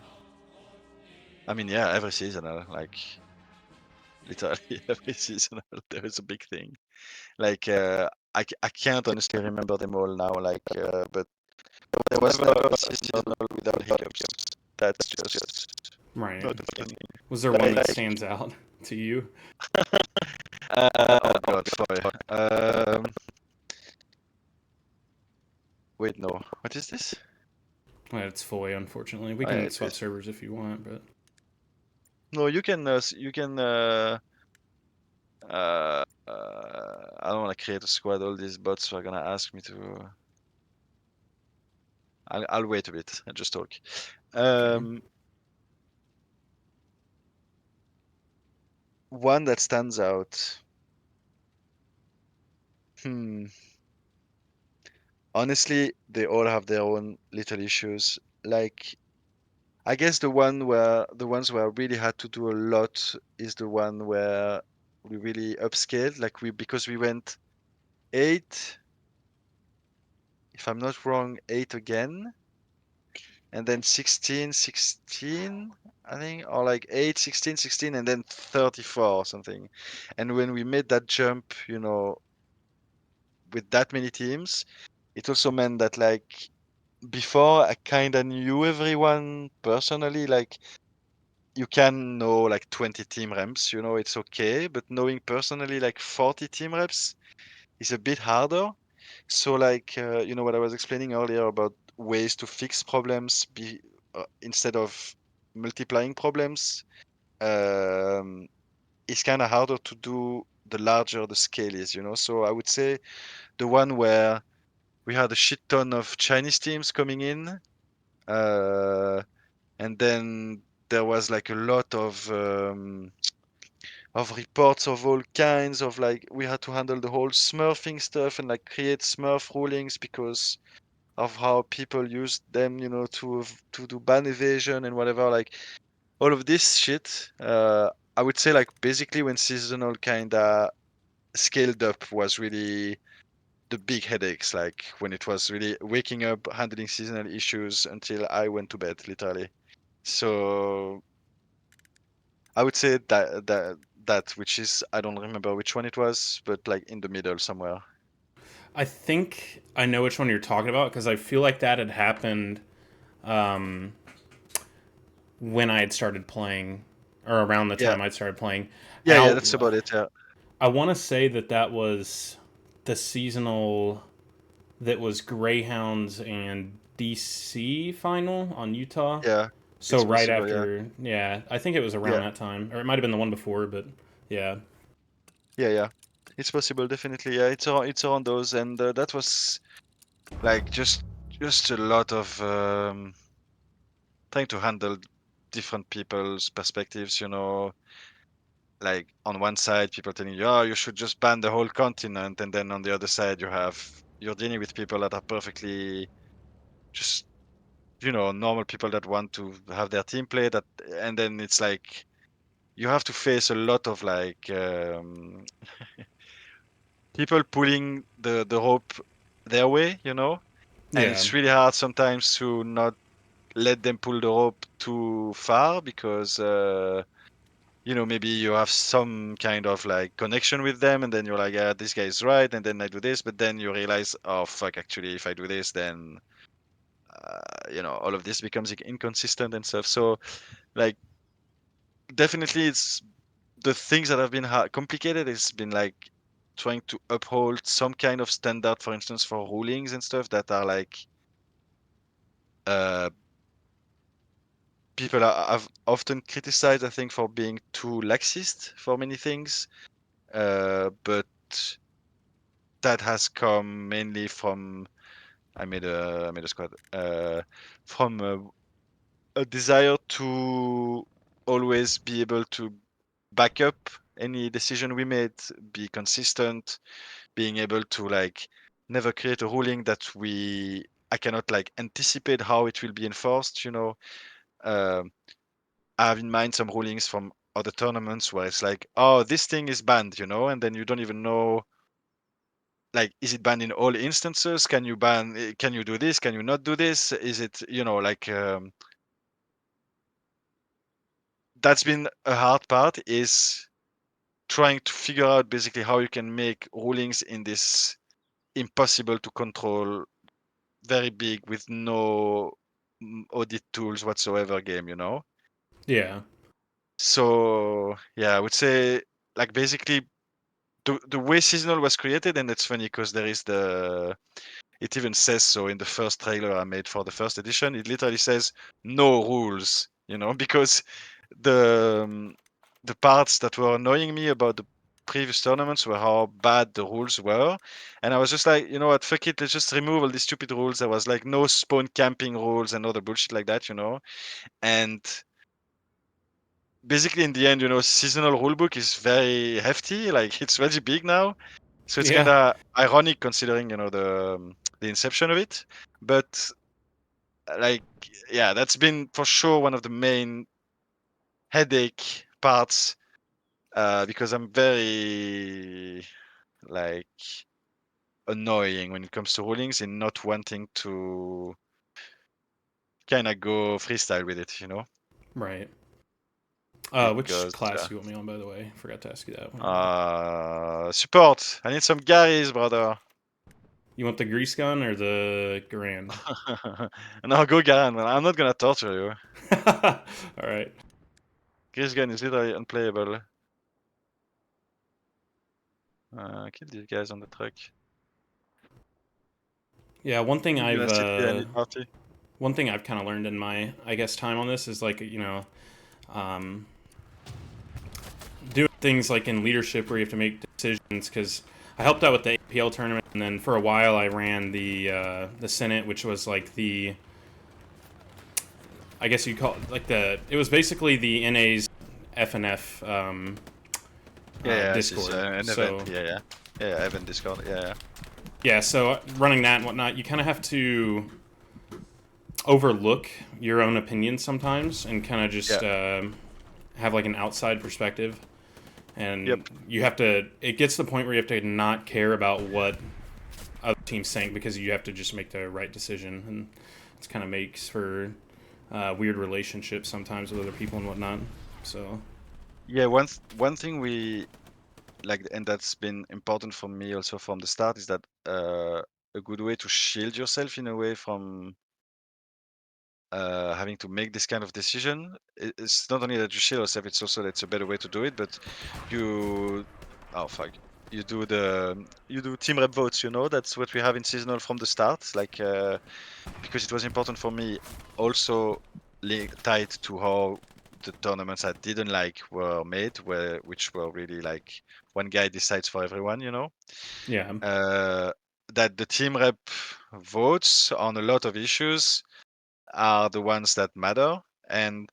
I mean, yeah, every seasonal, like literally every seasonal, there is a big thing. Like, I can't honestly remember them all now, like, but there was never a seasonal without hiccups. That's just Right. not a thing. Was there one that Like, stands out to you? oh God, boy. Wait, no. What is this? Well, it's Foy, unfortunately. We Oh, yeah, can it swap is. servers if you want, but No, you can. I don't want to create a squad. All these bots are gonna ask me to. I'll wait a bit and just talk. okay. One that stands out. Hmm. Honestly, they all have their own little issues. Like, I guess the ones where I really had to do a lot is the one where we really upscaled. Like because we went 8, if I'm not wrong, 8 again, and then 16, 16, I think, or like 8, 16, 16, and then 34 or something. And when we made that jump, with that many teams, it also meant that like before I kind of knew everyone personally. Like you can know like 20 team reps, it's okay, but knowing personally like 40 team reps is a bit harder. So like what I was explaining earlier about ways to fix problems instead of multiplying problems, um, it's kind of harder to do the larger the scale is. So I would say the one where we had a shit ton of Chinese teams coming in, uh, and then there was like a lot of reports of all kinds of like we had to handle the whole smurfing stuff and like create smurf rulings because of how people used them, to do ban evasion and whatever. Like all of this shit. I would say like basically when seasonal kinda scaled up was really the big headaches. Like when it was really waking up, handling seasonal issues until I went to bed, literally. So I would say that which is I don't remember which one it was, but like in the middle somewhere. I think I know which one you're talking about because I feel like that had happened um, when I had started playing, or around the Yeah, time I'd started playing, and yeah, that's about it. Yeah, I want to say that that was the seasonal that was Greyhounds and DC final on Utah. yeah, So it's right possible. Yeah, after, yeah, I think it was around yeah, that time, or it might have been the one before, but yeah. yeah. It's possible, definitely. Yeah, it's around those, and that was like just a lot of trying to handle different people's perspectives. Like on one side, people telling you, "Oh, you should just ban the whole continent," and then on the other side, you have you're dealing with people that are perfectly just normal people that want to have their team play that, and then it's like you have to face a lot of like people pulling the rope their way, and Yeah. it's really hard sometimes to not let them pull the rope too far because maybe you have some kind of like connection with them, and then you're like, yeah, this guy is right, and then I do this, but then you realize, oh fuck, actually, if I do this, then all of this becomes inconsistent and stuff. So like definitely it's the things that have been complicated. It's been like trying to uphold some kind of standard, for instance, for rulings and stuff that are like uh, people have often criticized, I think, for being too laxist for many things. But that has come mainly from I made a squad from a desire to always be able to back up any decision we made, be consistent, being able to like never create a ruling that I cannot like anticipate how it will be enforced. Um, I have in mind some rulings from other tournaments where it's like, oh, this thing is banned, and then you don't even know, like, is it banned in all instances? Can you do this? Can you not do this? Is it, like, that's been a hard part, is trying to figure out basically how you can make rulings in this impossible to control, very big with no audit tools whatsoever game. Yeah. So yeah, I would say like basically the way seasonal was created, and it's funny because it even says so in the first trailer I made for the first edition. It literally says no rules, because the um, the parts that were annoying me about the previous tournaments were how bad the rules were, and I was just like, you know what, fuck it, let's just remove all these stupid rules. There was like no spawn camping rules and other bullshit like that. And basically in the end, seasonal rulebook is very hefty, like it's very big now. So it's kind Yeah. of ironic considering, the inception of it. But like, yeah, that's been for sure one of the main headache parts, because I'm very like annoying when it comes to rulings in not wanting to kind of go freestyle with it. Right. Which Because class do you want me on, by the way? Forgot to ask you that. support. I need some Garys, brother. You want the grease gun or the Garand? No, go Garan, man. I'm not gonna torture you. All right. Chris Gunn is literally unplayable. Kill these guys on the truck. Yeah, I'm gonna sit here and eat party. one thing I've kind of learned in my, I guess, time on this is like, doing things like in leadership where you have to make decisions. Because I helped out with the APL tournament, and then for a while I ran the Senate, which was like the, I guess you call it like it was basically the NA's FNF Yeah, this is Discord. an event. So Yeah, event Discord. Yeah. yeah, so running that and whatnot, you kind of have to overlook your own opinions sometimes and kind of just Yeah. have like an outside perspective. Yep. And you have to, it gets to the point where you have to not care about what other teams think, because you have to just make the right decision. And it kind of makes for weird relationships sometimes with other people and whatnot. So Yeah. One thing we like, and that's been important for me also from the start, is that a good way to shield yourself in a way from having to make this kind of decision. It's not only that you shield yourself; it's also that's a better way to do it. But you, oh fuck, you do team rep votes. That's what we have in seasonal from the start. Like, because it was important for me, also tied to how the tournaments I didn't like were made, which were really like one guy decides for everyone. yeah, Uh, that the team rep votes on a lot of issues are the ones that matter. And,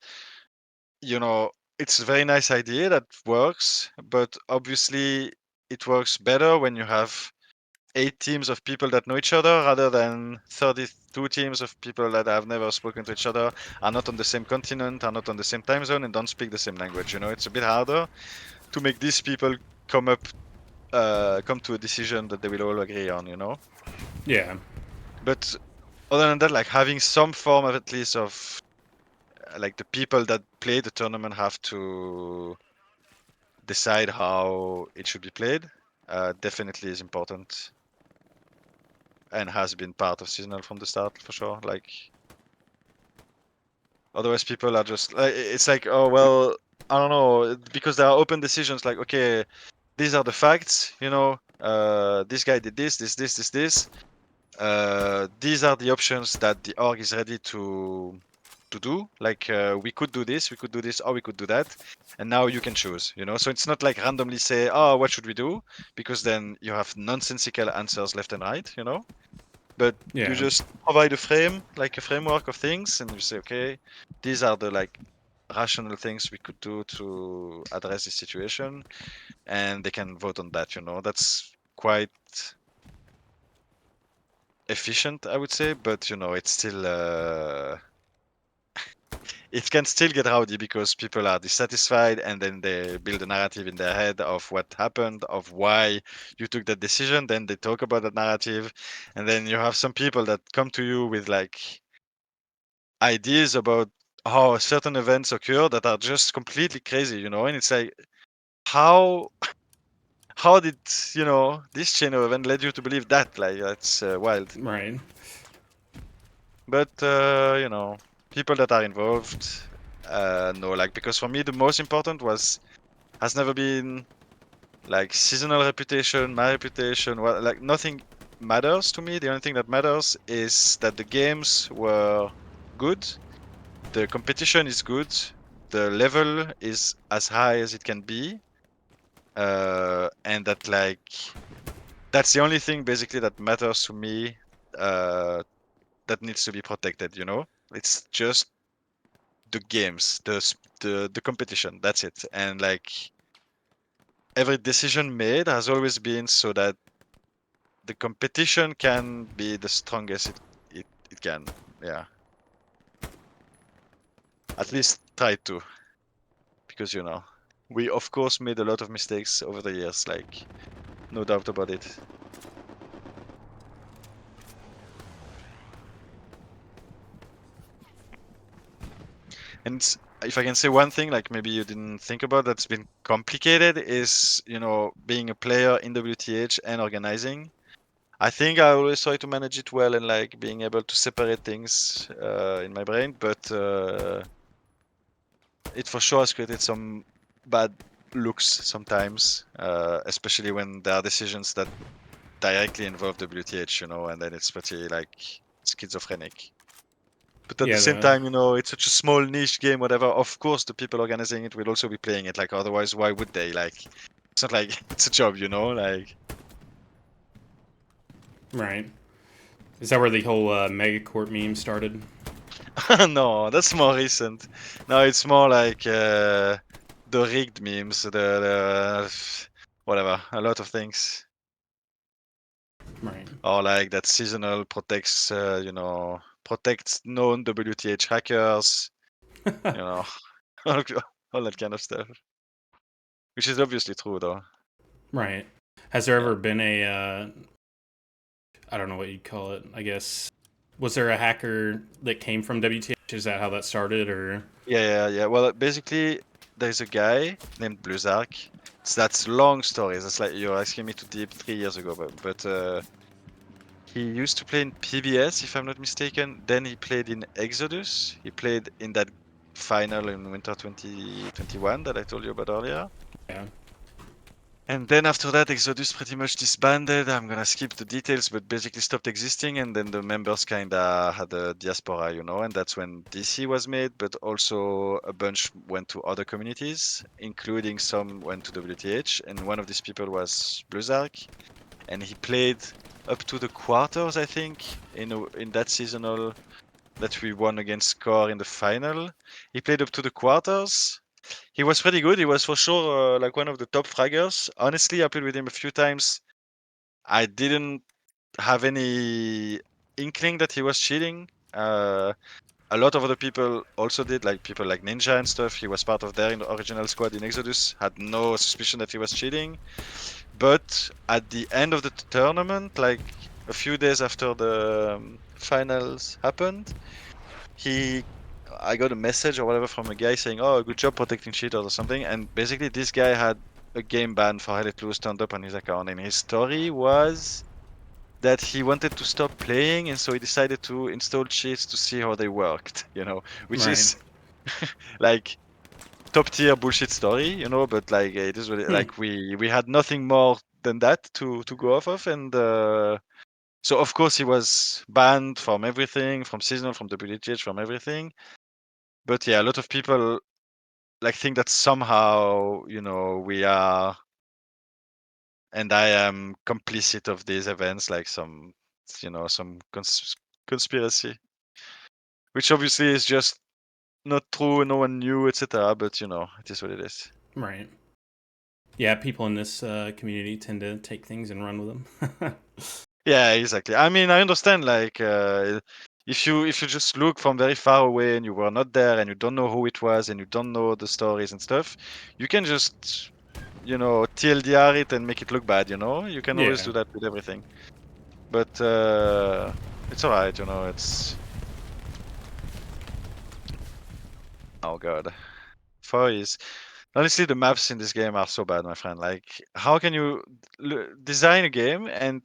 you know, it's a very nice idea that works, but obviously it works better when you have 8 teams of people that know each other rather than 32 teams of people that have never spoken to each other, are not on the same continent, are not on the same time zone, and don't speak the same language. It's a bit harder to make these people come to a decision that they will all agree on. Yeah. But other than that, like having some form of at least of like the people that play the tournament have to decide how it should be played, definitely is important and has been part of seasonal from the start for sure. Like otherwise people are just like, it's like, oh well, I don't know, because there are open decisions like, okay, these are the facts, this guy did this. These are the options that the org is ready to do. Like we could do this, or we could do that, and now you can choose. So it's not like randomly say, oh, what should we do? Because then you have nonsensical answers left and right. But you Yeah. just provide a frame, like a framework of things, and you say, okay, these are the like rational things we could do to address this situation, and they can vote on that. That's quite efficient, I would say, but it's still it can still get rowdy because people are dissatisfied and then they build a narrative in their head of what happened, of why you took that decision. Then they talk about that narrative, and then you have some people that come to you with like ideas about how certain events occur that are just completely crazy, and it's like how how did this chain of event led you to believe that? Like that's wild. Right. But people that are involved know, like, because for me the most important has never been like seasonal reputation, my reputation. Well, like nothing matters to me. The only thing that matters is that the games were good, the competition is good, the level is as high as it can be, and that like that's the only thing basically that matters to me. That needs to be protected. It's just the games, the competition. That's it. And like every decision made has always been so that the competition can be the strongest it can. Yeah, at least try to, because we of course made a lot of mistakes over the years. Like no doubt about it. And if I can say one thing, like maybe you didn't think about that's been complicated is being a player in WTH and organizing. I think I always try to manage it well and like being able to separate things in my brain, but it for sure has created some bad looks sometimes, especially when there are decisions that directly involve WTH, and then it's pretty like schizophrenic. But at the Yeah. same time, it's such a small niche game, whatever. Of course, the people organizing it will also be playing it. Like, otherwise, why would they? Like, it's not like it's a job, Like, Right. Is that where the whole megacorp meme started? no, that's more recent. No, it's more like the rigged memes, the whatever, a lot of things. Right. Or like that seasonal protects known WTH hackers, you know, all all that kind of stuff. Which is obviously true, though. Right. Has there Yeah. ever been a I don't know what you'd call it. I guess was there a hacker that came from WTH? Is that how that started, or Yeah. Well, basically, there's a guy named Bluzark. That's long stories. That's like you're asking me to deep 3 years ago, but he used to play in PBS, if I'm not mistaken. Then he played in Exodus. He played in that final in Winter 2021 that I told you about earlier. yeah? And then after that, Exodus pretty much disbanded. I'm gonna skip the details, but basically stopped existing. And then the members kinda had a diaspora, and that's when DC was made. But also a bunch went to other communities, including some went to WTH. And one of these people was Bluzark, and he played up to the quarters, I think, in that seasonal that we won against Core in the final. He played up to the quarters. He was pretty good. He was for sure like one of the top fraggers. Honestly, I played with him a few times. I didn't have any inkling that he was cheating. A lot of other people also did, like people like Ninja and stuff. He was part of their original squad in Exodus, had no suspicion that he was cheating. But at the end of the tournament, like a few days after the finals happened, I got a message or whatever from a guy saying, "Oh, good job protecting cheaters" or something. And basically, this guy had a game ban for Let Loose turned up on his account, and his story was that he wanted to stop playing, and so he decided to install cheats to see how they worked. Which Right. is like top tier bullshit story, but like it is really, like we had nothing more than that to go off of, and so of course he was banned from everything, from seasonal, from WTH, from everything. But yeah, a lot of people like think that somehow we are, and I am complicit of these events, like some some conspiracy, which obviously is just not true. No one knew, etc. But it is what it is. Right. Yeah, people in this community tend to take things and run with them. Yeah, exactly. I mean, I understand. Like, if you just look from very far away and you were not there and you don't know who it was and you don't know the stories and stuff, you can just TLDR it and make it look bad. You can always Yeah. do that with everything. But it's alright. It's oh god, four is honestly the maps in this game are so bad, my friend. Like, how can you design a game and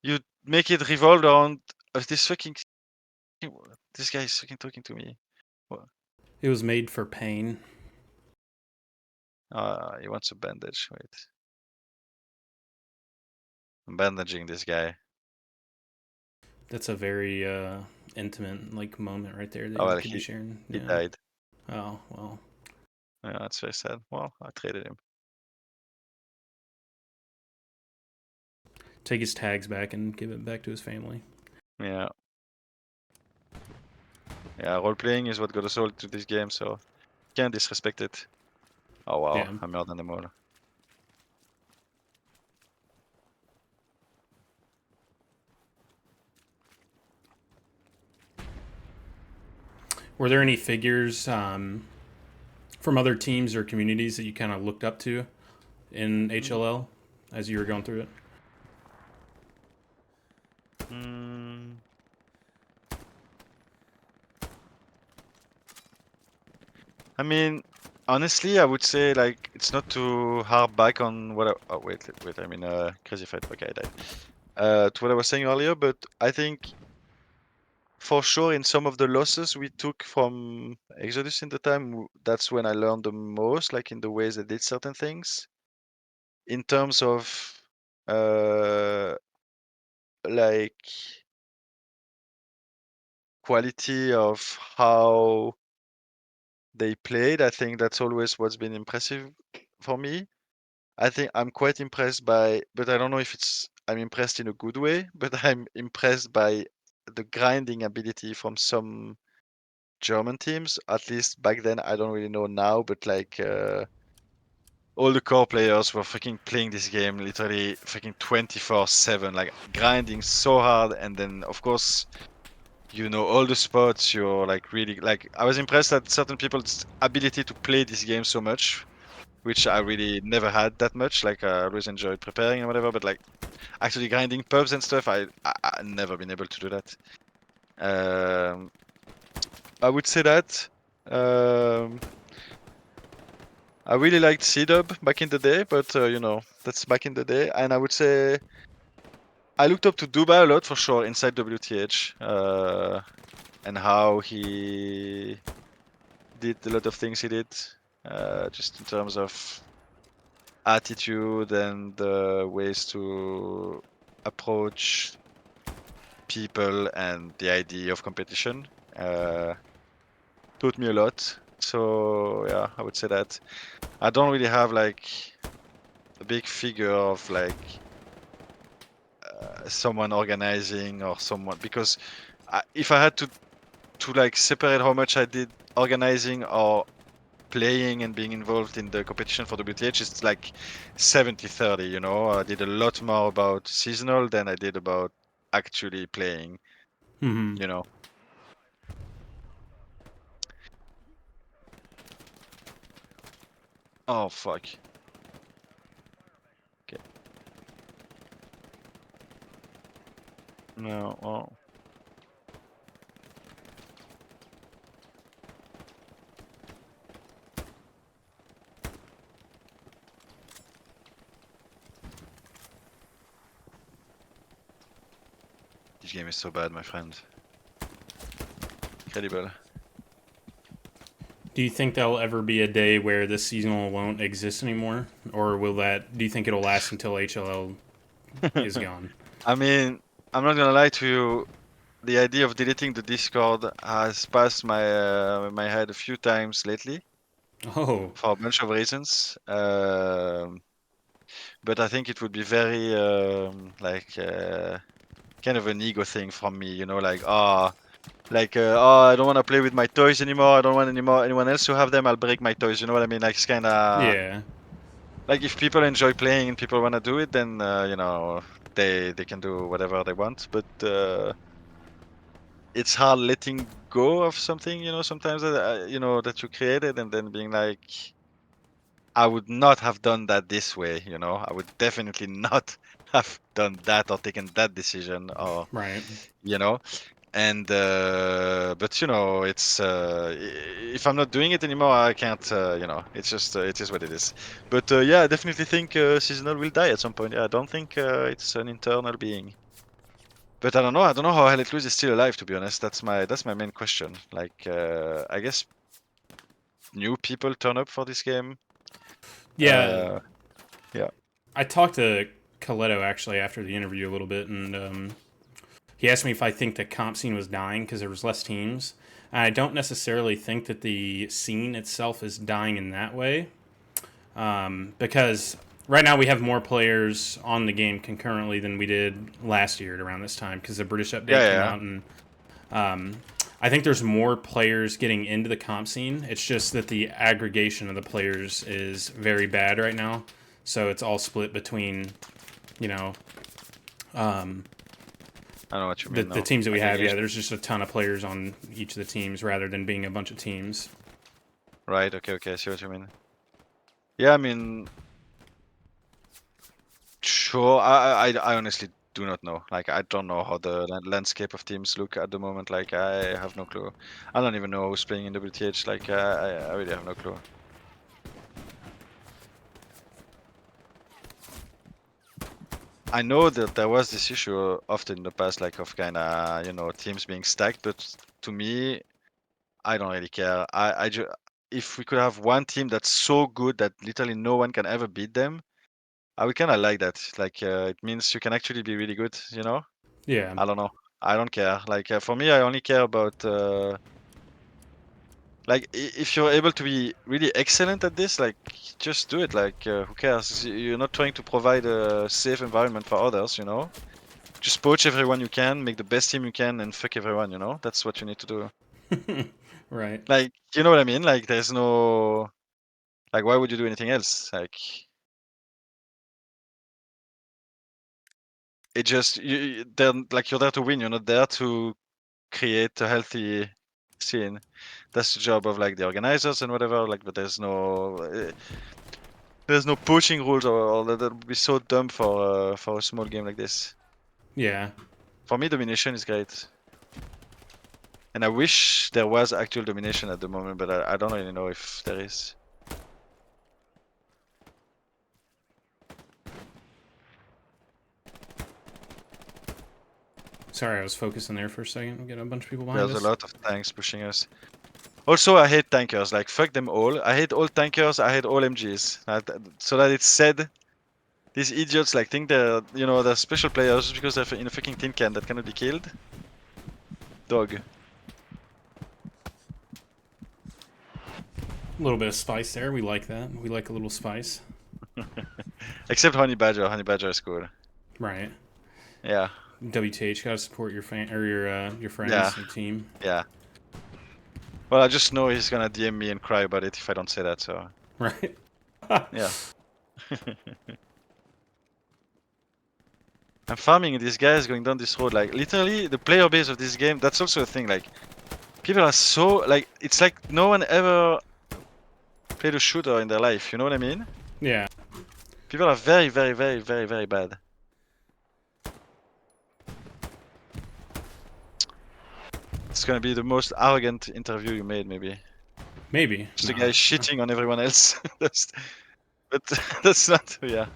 you make it revolve around this fucking. This guy is fucking talking to me. What? It was made for pain. He wants a bandage. Wait. I'm bandaging this guy. That's a very intimate like moment right there that Oh, you well, could be he, sharing. he Yeah. died. Oh well. Yeah, that's very sad. Well, I traded him. Take his tags back and give it back to his family. Yeah. Yeah, role playing is what got us all to this game, so can't disrespect it. Oh wow, Yeah. I murdered them all. Were there any figures from other teams or communities that you kind of looked up to in HLL as you were going through it? Mm. I mean, honestly, I would say like it's not too hard back on what. Oh wait, wait. I mean, crazy fight. Okay, I died. To what I was saying earlier, but I think for sure in some of the losses we took from Exodus in the time, that's when I learned the most, like in the ways they did certain things. In terms of like quality of how they played, I think that's always what's been impressive for me. I think I'm quite impressed by, but I don't know if I'm impressed in a good way, but I'm impressed by the grinding ability from some German teams. At least back then, I don't really know now, but like all the core players were freaking playing this game literally freaking 24/7, like grinding so hard. And then, of course, all the spots. You're like really like I was impressed at certain people's ability to play this game so much, which I really never had that much. Like I always enjoyed preparing and whatever, but like actually grinding pubs and stuff, I never been able to do that. I would say that. Um, I really liked C-Dub back in the day, but that's back in the day. And I would say I looked up to Dubai a lot for sure inside WTH, and how he did a lot of things he did, just in terms of attitude and ways to approach people and the idea of competition. Taught me a lot. So yeah, I would say that I don't really have like a big figure of like someone organizing or someone, because if I had to like separate how much I did organizing or playing and being involved in the competition for WTH, it's like 70-30, you know. I did a lot more about seasonal than I did about actually playing, Mm-hmm. you know. Oh, fuck. Okay. No, oh. This game is so bad, my friend. Incredible. Do you think there'll ever be a day where the seasonal won't exist anymore, or will that? Do you think it'll last until HLL is gone? I mean, I'm not gonna lie to you. The idea of deleting the Discord has passed my head a few times lately Oh, for a bunch of reasons. But I think it would be very kind of an ego thing from me, you know, like I don't want to play with my toys anymore. I don't want anyone else to have them. I'll break my toys. You know what I mean? Like it's kind of yeah, like if people enjoy playing and people want to do it, then you know they can do whatever they want. But it's hard letting go of something, you know, sometimes that you know that you created, and then being like, I would not have done that this way, you know. I would definitely not have done that or taken that decision, or right. you know. And but you know, it's if I'm not doing it anymore, I can't. You know, it's just it is what it is. But yeah, I definitely think seasonal will die at some point. Yeah, I don't think it's an internal being. But I don't know. I don't know how Hell is still alive. To be honest, that's my main question. Like, I guess new people turn up for this game. Yeah, Uh, yeah. I talked to Coletto actually after the interview a little bit, and he asked me if I think the comp scene was dying because there was less teams. And I don't necessarily think that the scene itself is dying in that way, because right now we have more players on the game concurrently than we did last year at around this time because the British Yeah, update yeah, came yeah. out, and I think there's more players getting into the comp scene. It's just that the aggregation of the players is very bad right now, so it's all split between, you know, I know what you the mean. the No, teams that we have. Yeah, aggregation. there's just a ton of players on each of the teams rather than being a bunch of teams. Right. Okay. Okay. I see what you mean. Yeah. I mean, sure. I honestly do not know. Like, I don't know how the landscape of teams look at the moment. Like, I have no clue. I don't even know who's playing in WTH. Like, I really have no clue. I know that there was this issue often in the past, like of kind of, you know, teams being stacked. But to me, I don't really care. If we could have one team that's so good that literally no one can ever beat them, I would kind of like that. Like, it means you can actually be really good, you know? Yeah, I don't know. I don't care. Like, for me, I only care about like if you're able to be really excellent at this, like just do it. Like, who cares? You're not trying to provide a safe environment for others, you know? Just poach everyone you can, make the best team you can, and fuck everyone, you know? That's what you need to do. right. Like, you know what I mean? Like, there's no like, why would you do anything else? Like, it just they're like you're there to win. You're not there to create a healthy scene. That's the job of like the organizers and whatever. Like, but there's no poaching rules, or that would be so dumb for a small game like this. Yeah. For me, domination is great, and I wish there was actual domination at the moment, but I don't really know if there is. Sorry, I was focusing there for a second. We got a bunch of people behind There's a us. lot of tanks pushing us. Also, I hate tankers. Like, fuck them all. I hate all tankers. I hate all MGs. So that it's said, these idiots like think they're, you know, they're special players just because they're in a fucking tin can that cannot be killed. Dog. A little bit of spice there. We like that. We like a little spice. Except Honey Badger. Honey Badger is cool. Right. Yeah. WTH gotta support your fan or your Yeah. friends, your team. Yeah. Well, I just know he's gonna DM me and cry about it if I don't say that. So Right. yeah. I'm farming these guys going down this road. Like literally, the player base of this game. That's also a thing. Like people are so like it's like no one ever played a shooter in their life. You know what I mean? Yeah. People are very, very, very, very, very bad. It's gonna be the most arrogant interview you made, maybe. Maybe. Just a No. guy shitting on everyone else. But that's not. Yeah.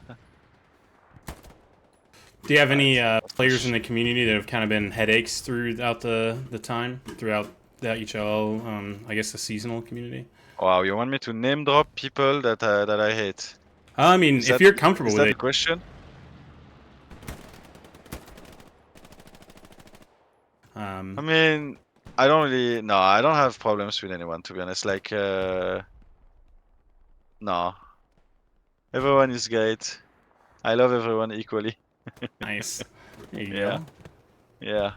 Do you have any Alright. players in the community that have kind of been headaches throughout the time throughout the HL? I guess the seasonal community. Wow, you want me to name drop people that I hate? I mean, Is if that you're comfortable is with that it. the question? I Um, mean, I don't really. No, I don't have problems with anyone, to be honest. Like, no, everyone is great. I love everyone equally. nice. There you Yeah, go. yeah.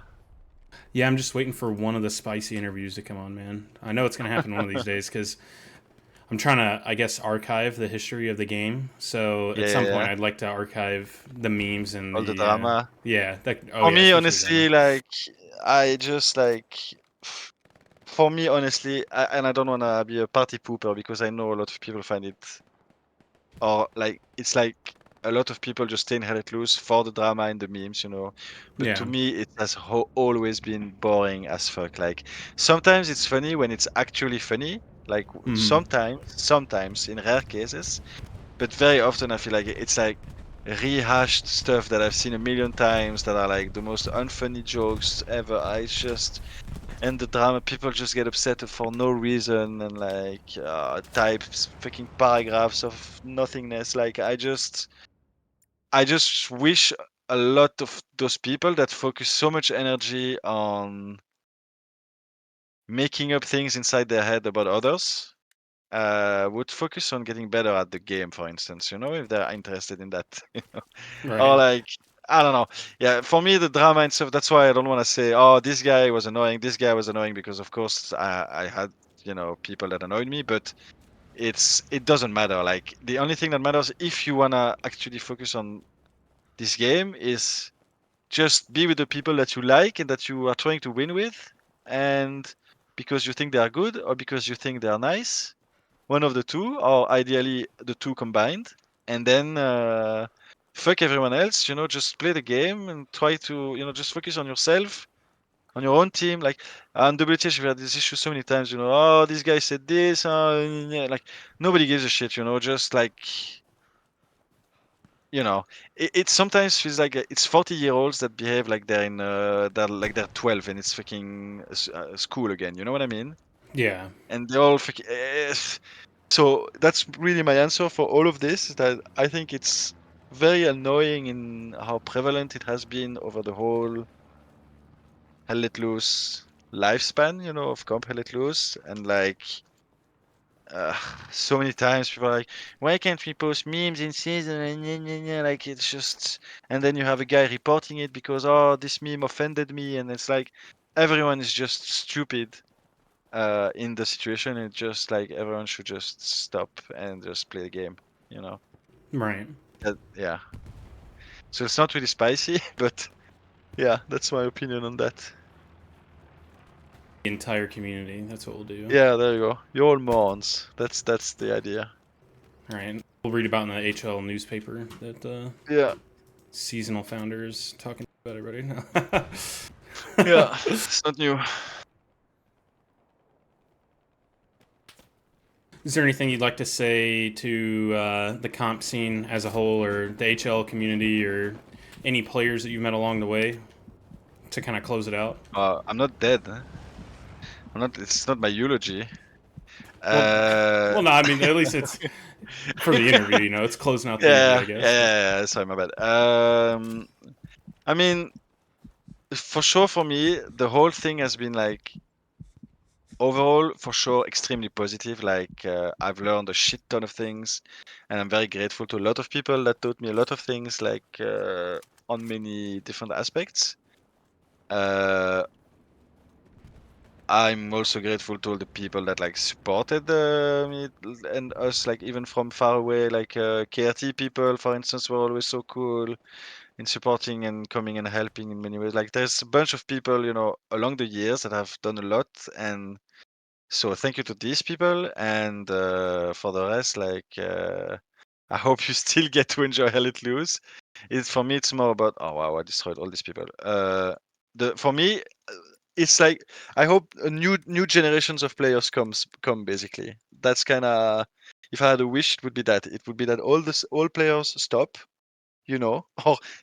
Yeah, I'm just waiting for one of the spicy interviews to come on, man. I know it's gonna happen one of these days because I'm trying to, I guess, archive the history of the game. So Yeah, at yeah, some point, yeah. I'd like to archive the memes and All the the drama. yeah. Oh For yeah, me, especially the drama. honestly, like, I just like. f- For me, honestly, and I don't wanna be a party pooper because I know a lot of people find it, or like it's like a lot of people just stay in Hell Let Loose for the drama and the memes, you know. But to Yeah. me, it has always been boring as fuck. Like sometimes it's funny when it's actually funny. Like Hmm. sometimes in rare cases, but very often I feel like it's like rehashed stuff that I've seen a million times that are like the most unfunny jokes ever. I just and the drama people just get upset for no reason and like type fucking paragraphs of nothingness. Like I just wish a lot of those people that focus so much energy on making up things inside their head about others would focus on getting better at the game, for instance, you know, if they're interested in that. You know? Or Right. like I don't know. Yeah, for me the drama and stuff. That's why I don't want to say, "Oh, this guy was annoying. This guy was annoying," because of course I had people that annoyed me, but it doesn't matter. Like the only thing that matters if you wanna actually focus on this game is just be with the people that you like and that you are trying to win with, and because you think they are good or because you think they are nice, one of the two, or ideally the two combined, and then fuck everyone else. Just play the game and try to just focus on yourself, on your own team. Like on WTH, we had this issue so many times. Oh, this guy said this. Yeah, like nobody gives a shit. Just like it sometimes feels like it's 40-year-olds that behave like they're in they're 12 and it's fucking school again. You know what I mean? Yeah. And they all fucking. So that's really my answer for all of this. Is that I think it's very annoying in how prevalent it has been over the whole Hell Let Loose lifespan, of Comp Hell Let Loose, and like uh, so many times people are like, why can't we post memes in season? And like it's just, and then you have a guy reporting it because this meme offended me, and it's like everyone is just stupid in the situation. It's just like everyone should just stop and just play the game, you know. Right. Yeah. So it's not really spicy, but yeah, that's my opinion on that. The entire community. That's what we'll do. Yeah, there you go. You're all morons. That's the idea. All right. We'll read about in the HL newspaper that Yeah. seasonal founders talking about everybody. Yeah. It's not new. Is there anything you'd like to say to the comp scene as a whole, or the HL community, or any players that you've met along the way to kind of close it out? I'm not dead. Huh? I'm not. It's not my eulogy. Well, Uh, well, no, I mean at least it's for the interview. It's closing out the interview, yeah, I yeah, guess. But yeah, yeah. Sorry, my bad. I mean, for sure, for me, the whole thing has been like overall, for sure, extremely positive. Like I've learned a shit ton of things, and I'm very grateful to a lot of people that taught me a lot of things, like on many different aspects. Uh, I'm also grateful to all the people that like supported me and us, like even from far away, like KRT people, for instance, were always so cool in supporting and coming and helping in many ways. Like there's a bunch of people, along the years that have done a lot, and so thank you to these people. And for the rest, like I hope you still get to enjoy Hell Let Loose. For me, it's more about, oh wow, I destroyed all these people. For me, it's like I hope a new generations of players come basically. That's kind of, if I had a wish, it would be that all players stop, or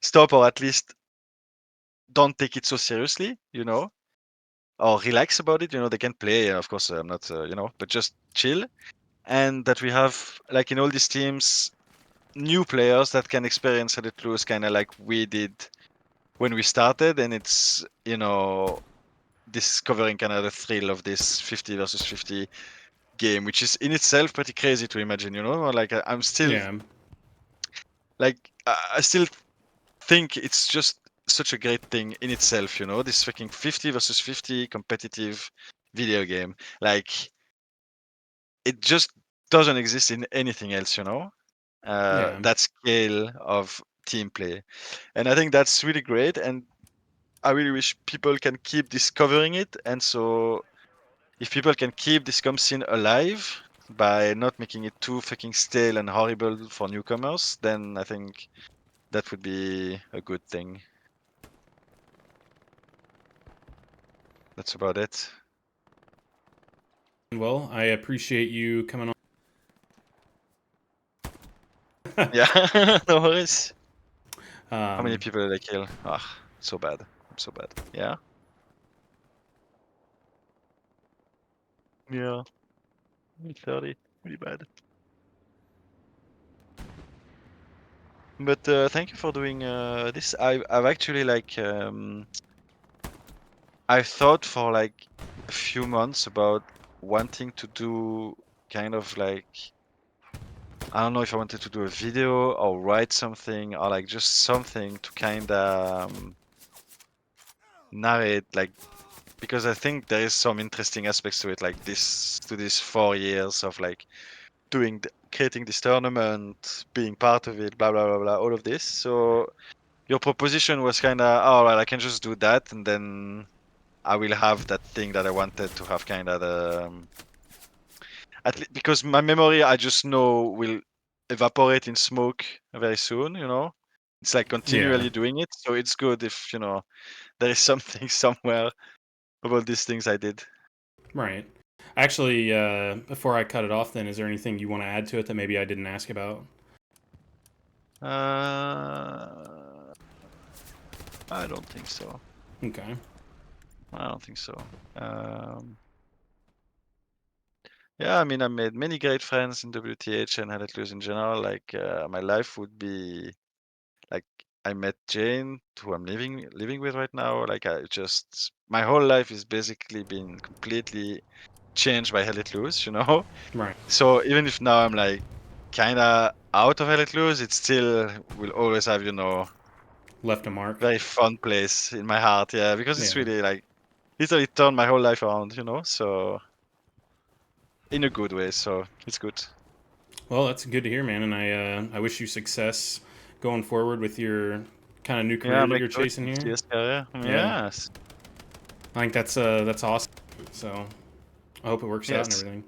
stop, or at least don't take it so seriously, or relax about it. They can play. Of course, I'm not, but just chill, and that we have, like in all these teams, new players that can experience it lose, kind of like we did when we started, and it's discovering kind of the thrill of this 50 versus 50 game, which is in itself pretty crazy to imagine. Like I'm still Yeah. like I still think it's just such a great thing in itself. This fucking 50 versus 50 competitive video game, like it just doesn't exist in anything else. Yeah. That scale of team play, and I think that's really great, and I really wish people can keep discovering it. And so if people can keep this comp scene alive by not making it too fucking stale and horrible for newcomers, then I think that would be a good thing. That's about it. Well, I appreciate you coming Yeah, no worries. on. How many people did I kill? Ah, so bad. I'm so bad. Yeah. Yeah. 30. Really bad. But thank you for doing this. I've actually I thought for like a few months about wanting to do kind of like, I don't know if I wanted to do a video or write something, or like just something to kind of narrate, like, because I think there is some interesting aspects to it, like these 4 years of like creating this tournament, being part of it, blah blah blah blah, all of this. So your proposition was kind of, oh well, I can just do that, and then I will have that thing that I wanted to have, kind of the because my memory, I just know, will evaporate in smoke very soon. It's like Yeah. continually doing it, so it's good if there is something somewhere about these things I did. Right. Actually, before I cut it off, then, is there anything you want to add to it that maybe I didn't ask about? I don't think so. Okay. I don't think so. Yeah, I mean, I made many great friends in WTH and had it loose in general. Like, my life would be like, I met Jane, who I'm living with right now. Like, my whole life is basically been completely changed by Hell Let Loose. Right. So even if now I'm like kind of out of Hell Let Loose, it still will always have Left a mark. very fun place in my heart. Yeah, because it's Yeah. really like literally turned my whole life around. So in a good way. So it's good. Well, that's good to hear, man, and I wish you success going forward with your kind of new Yeah, career that my you're coach chasing in here. CS career. Yeah. Yes. I think that's awesome. So I hope it works out and Yes. everything.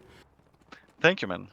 Thank you, man.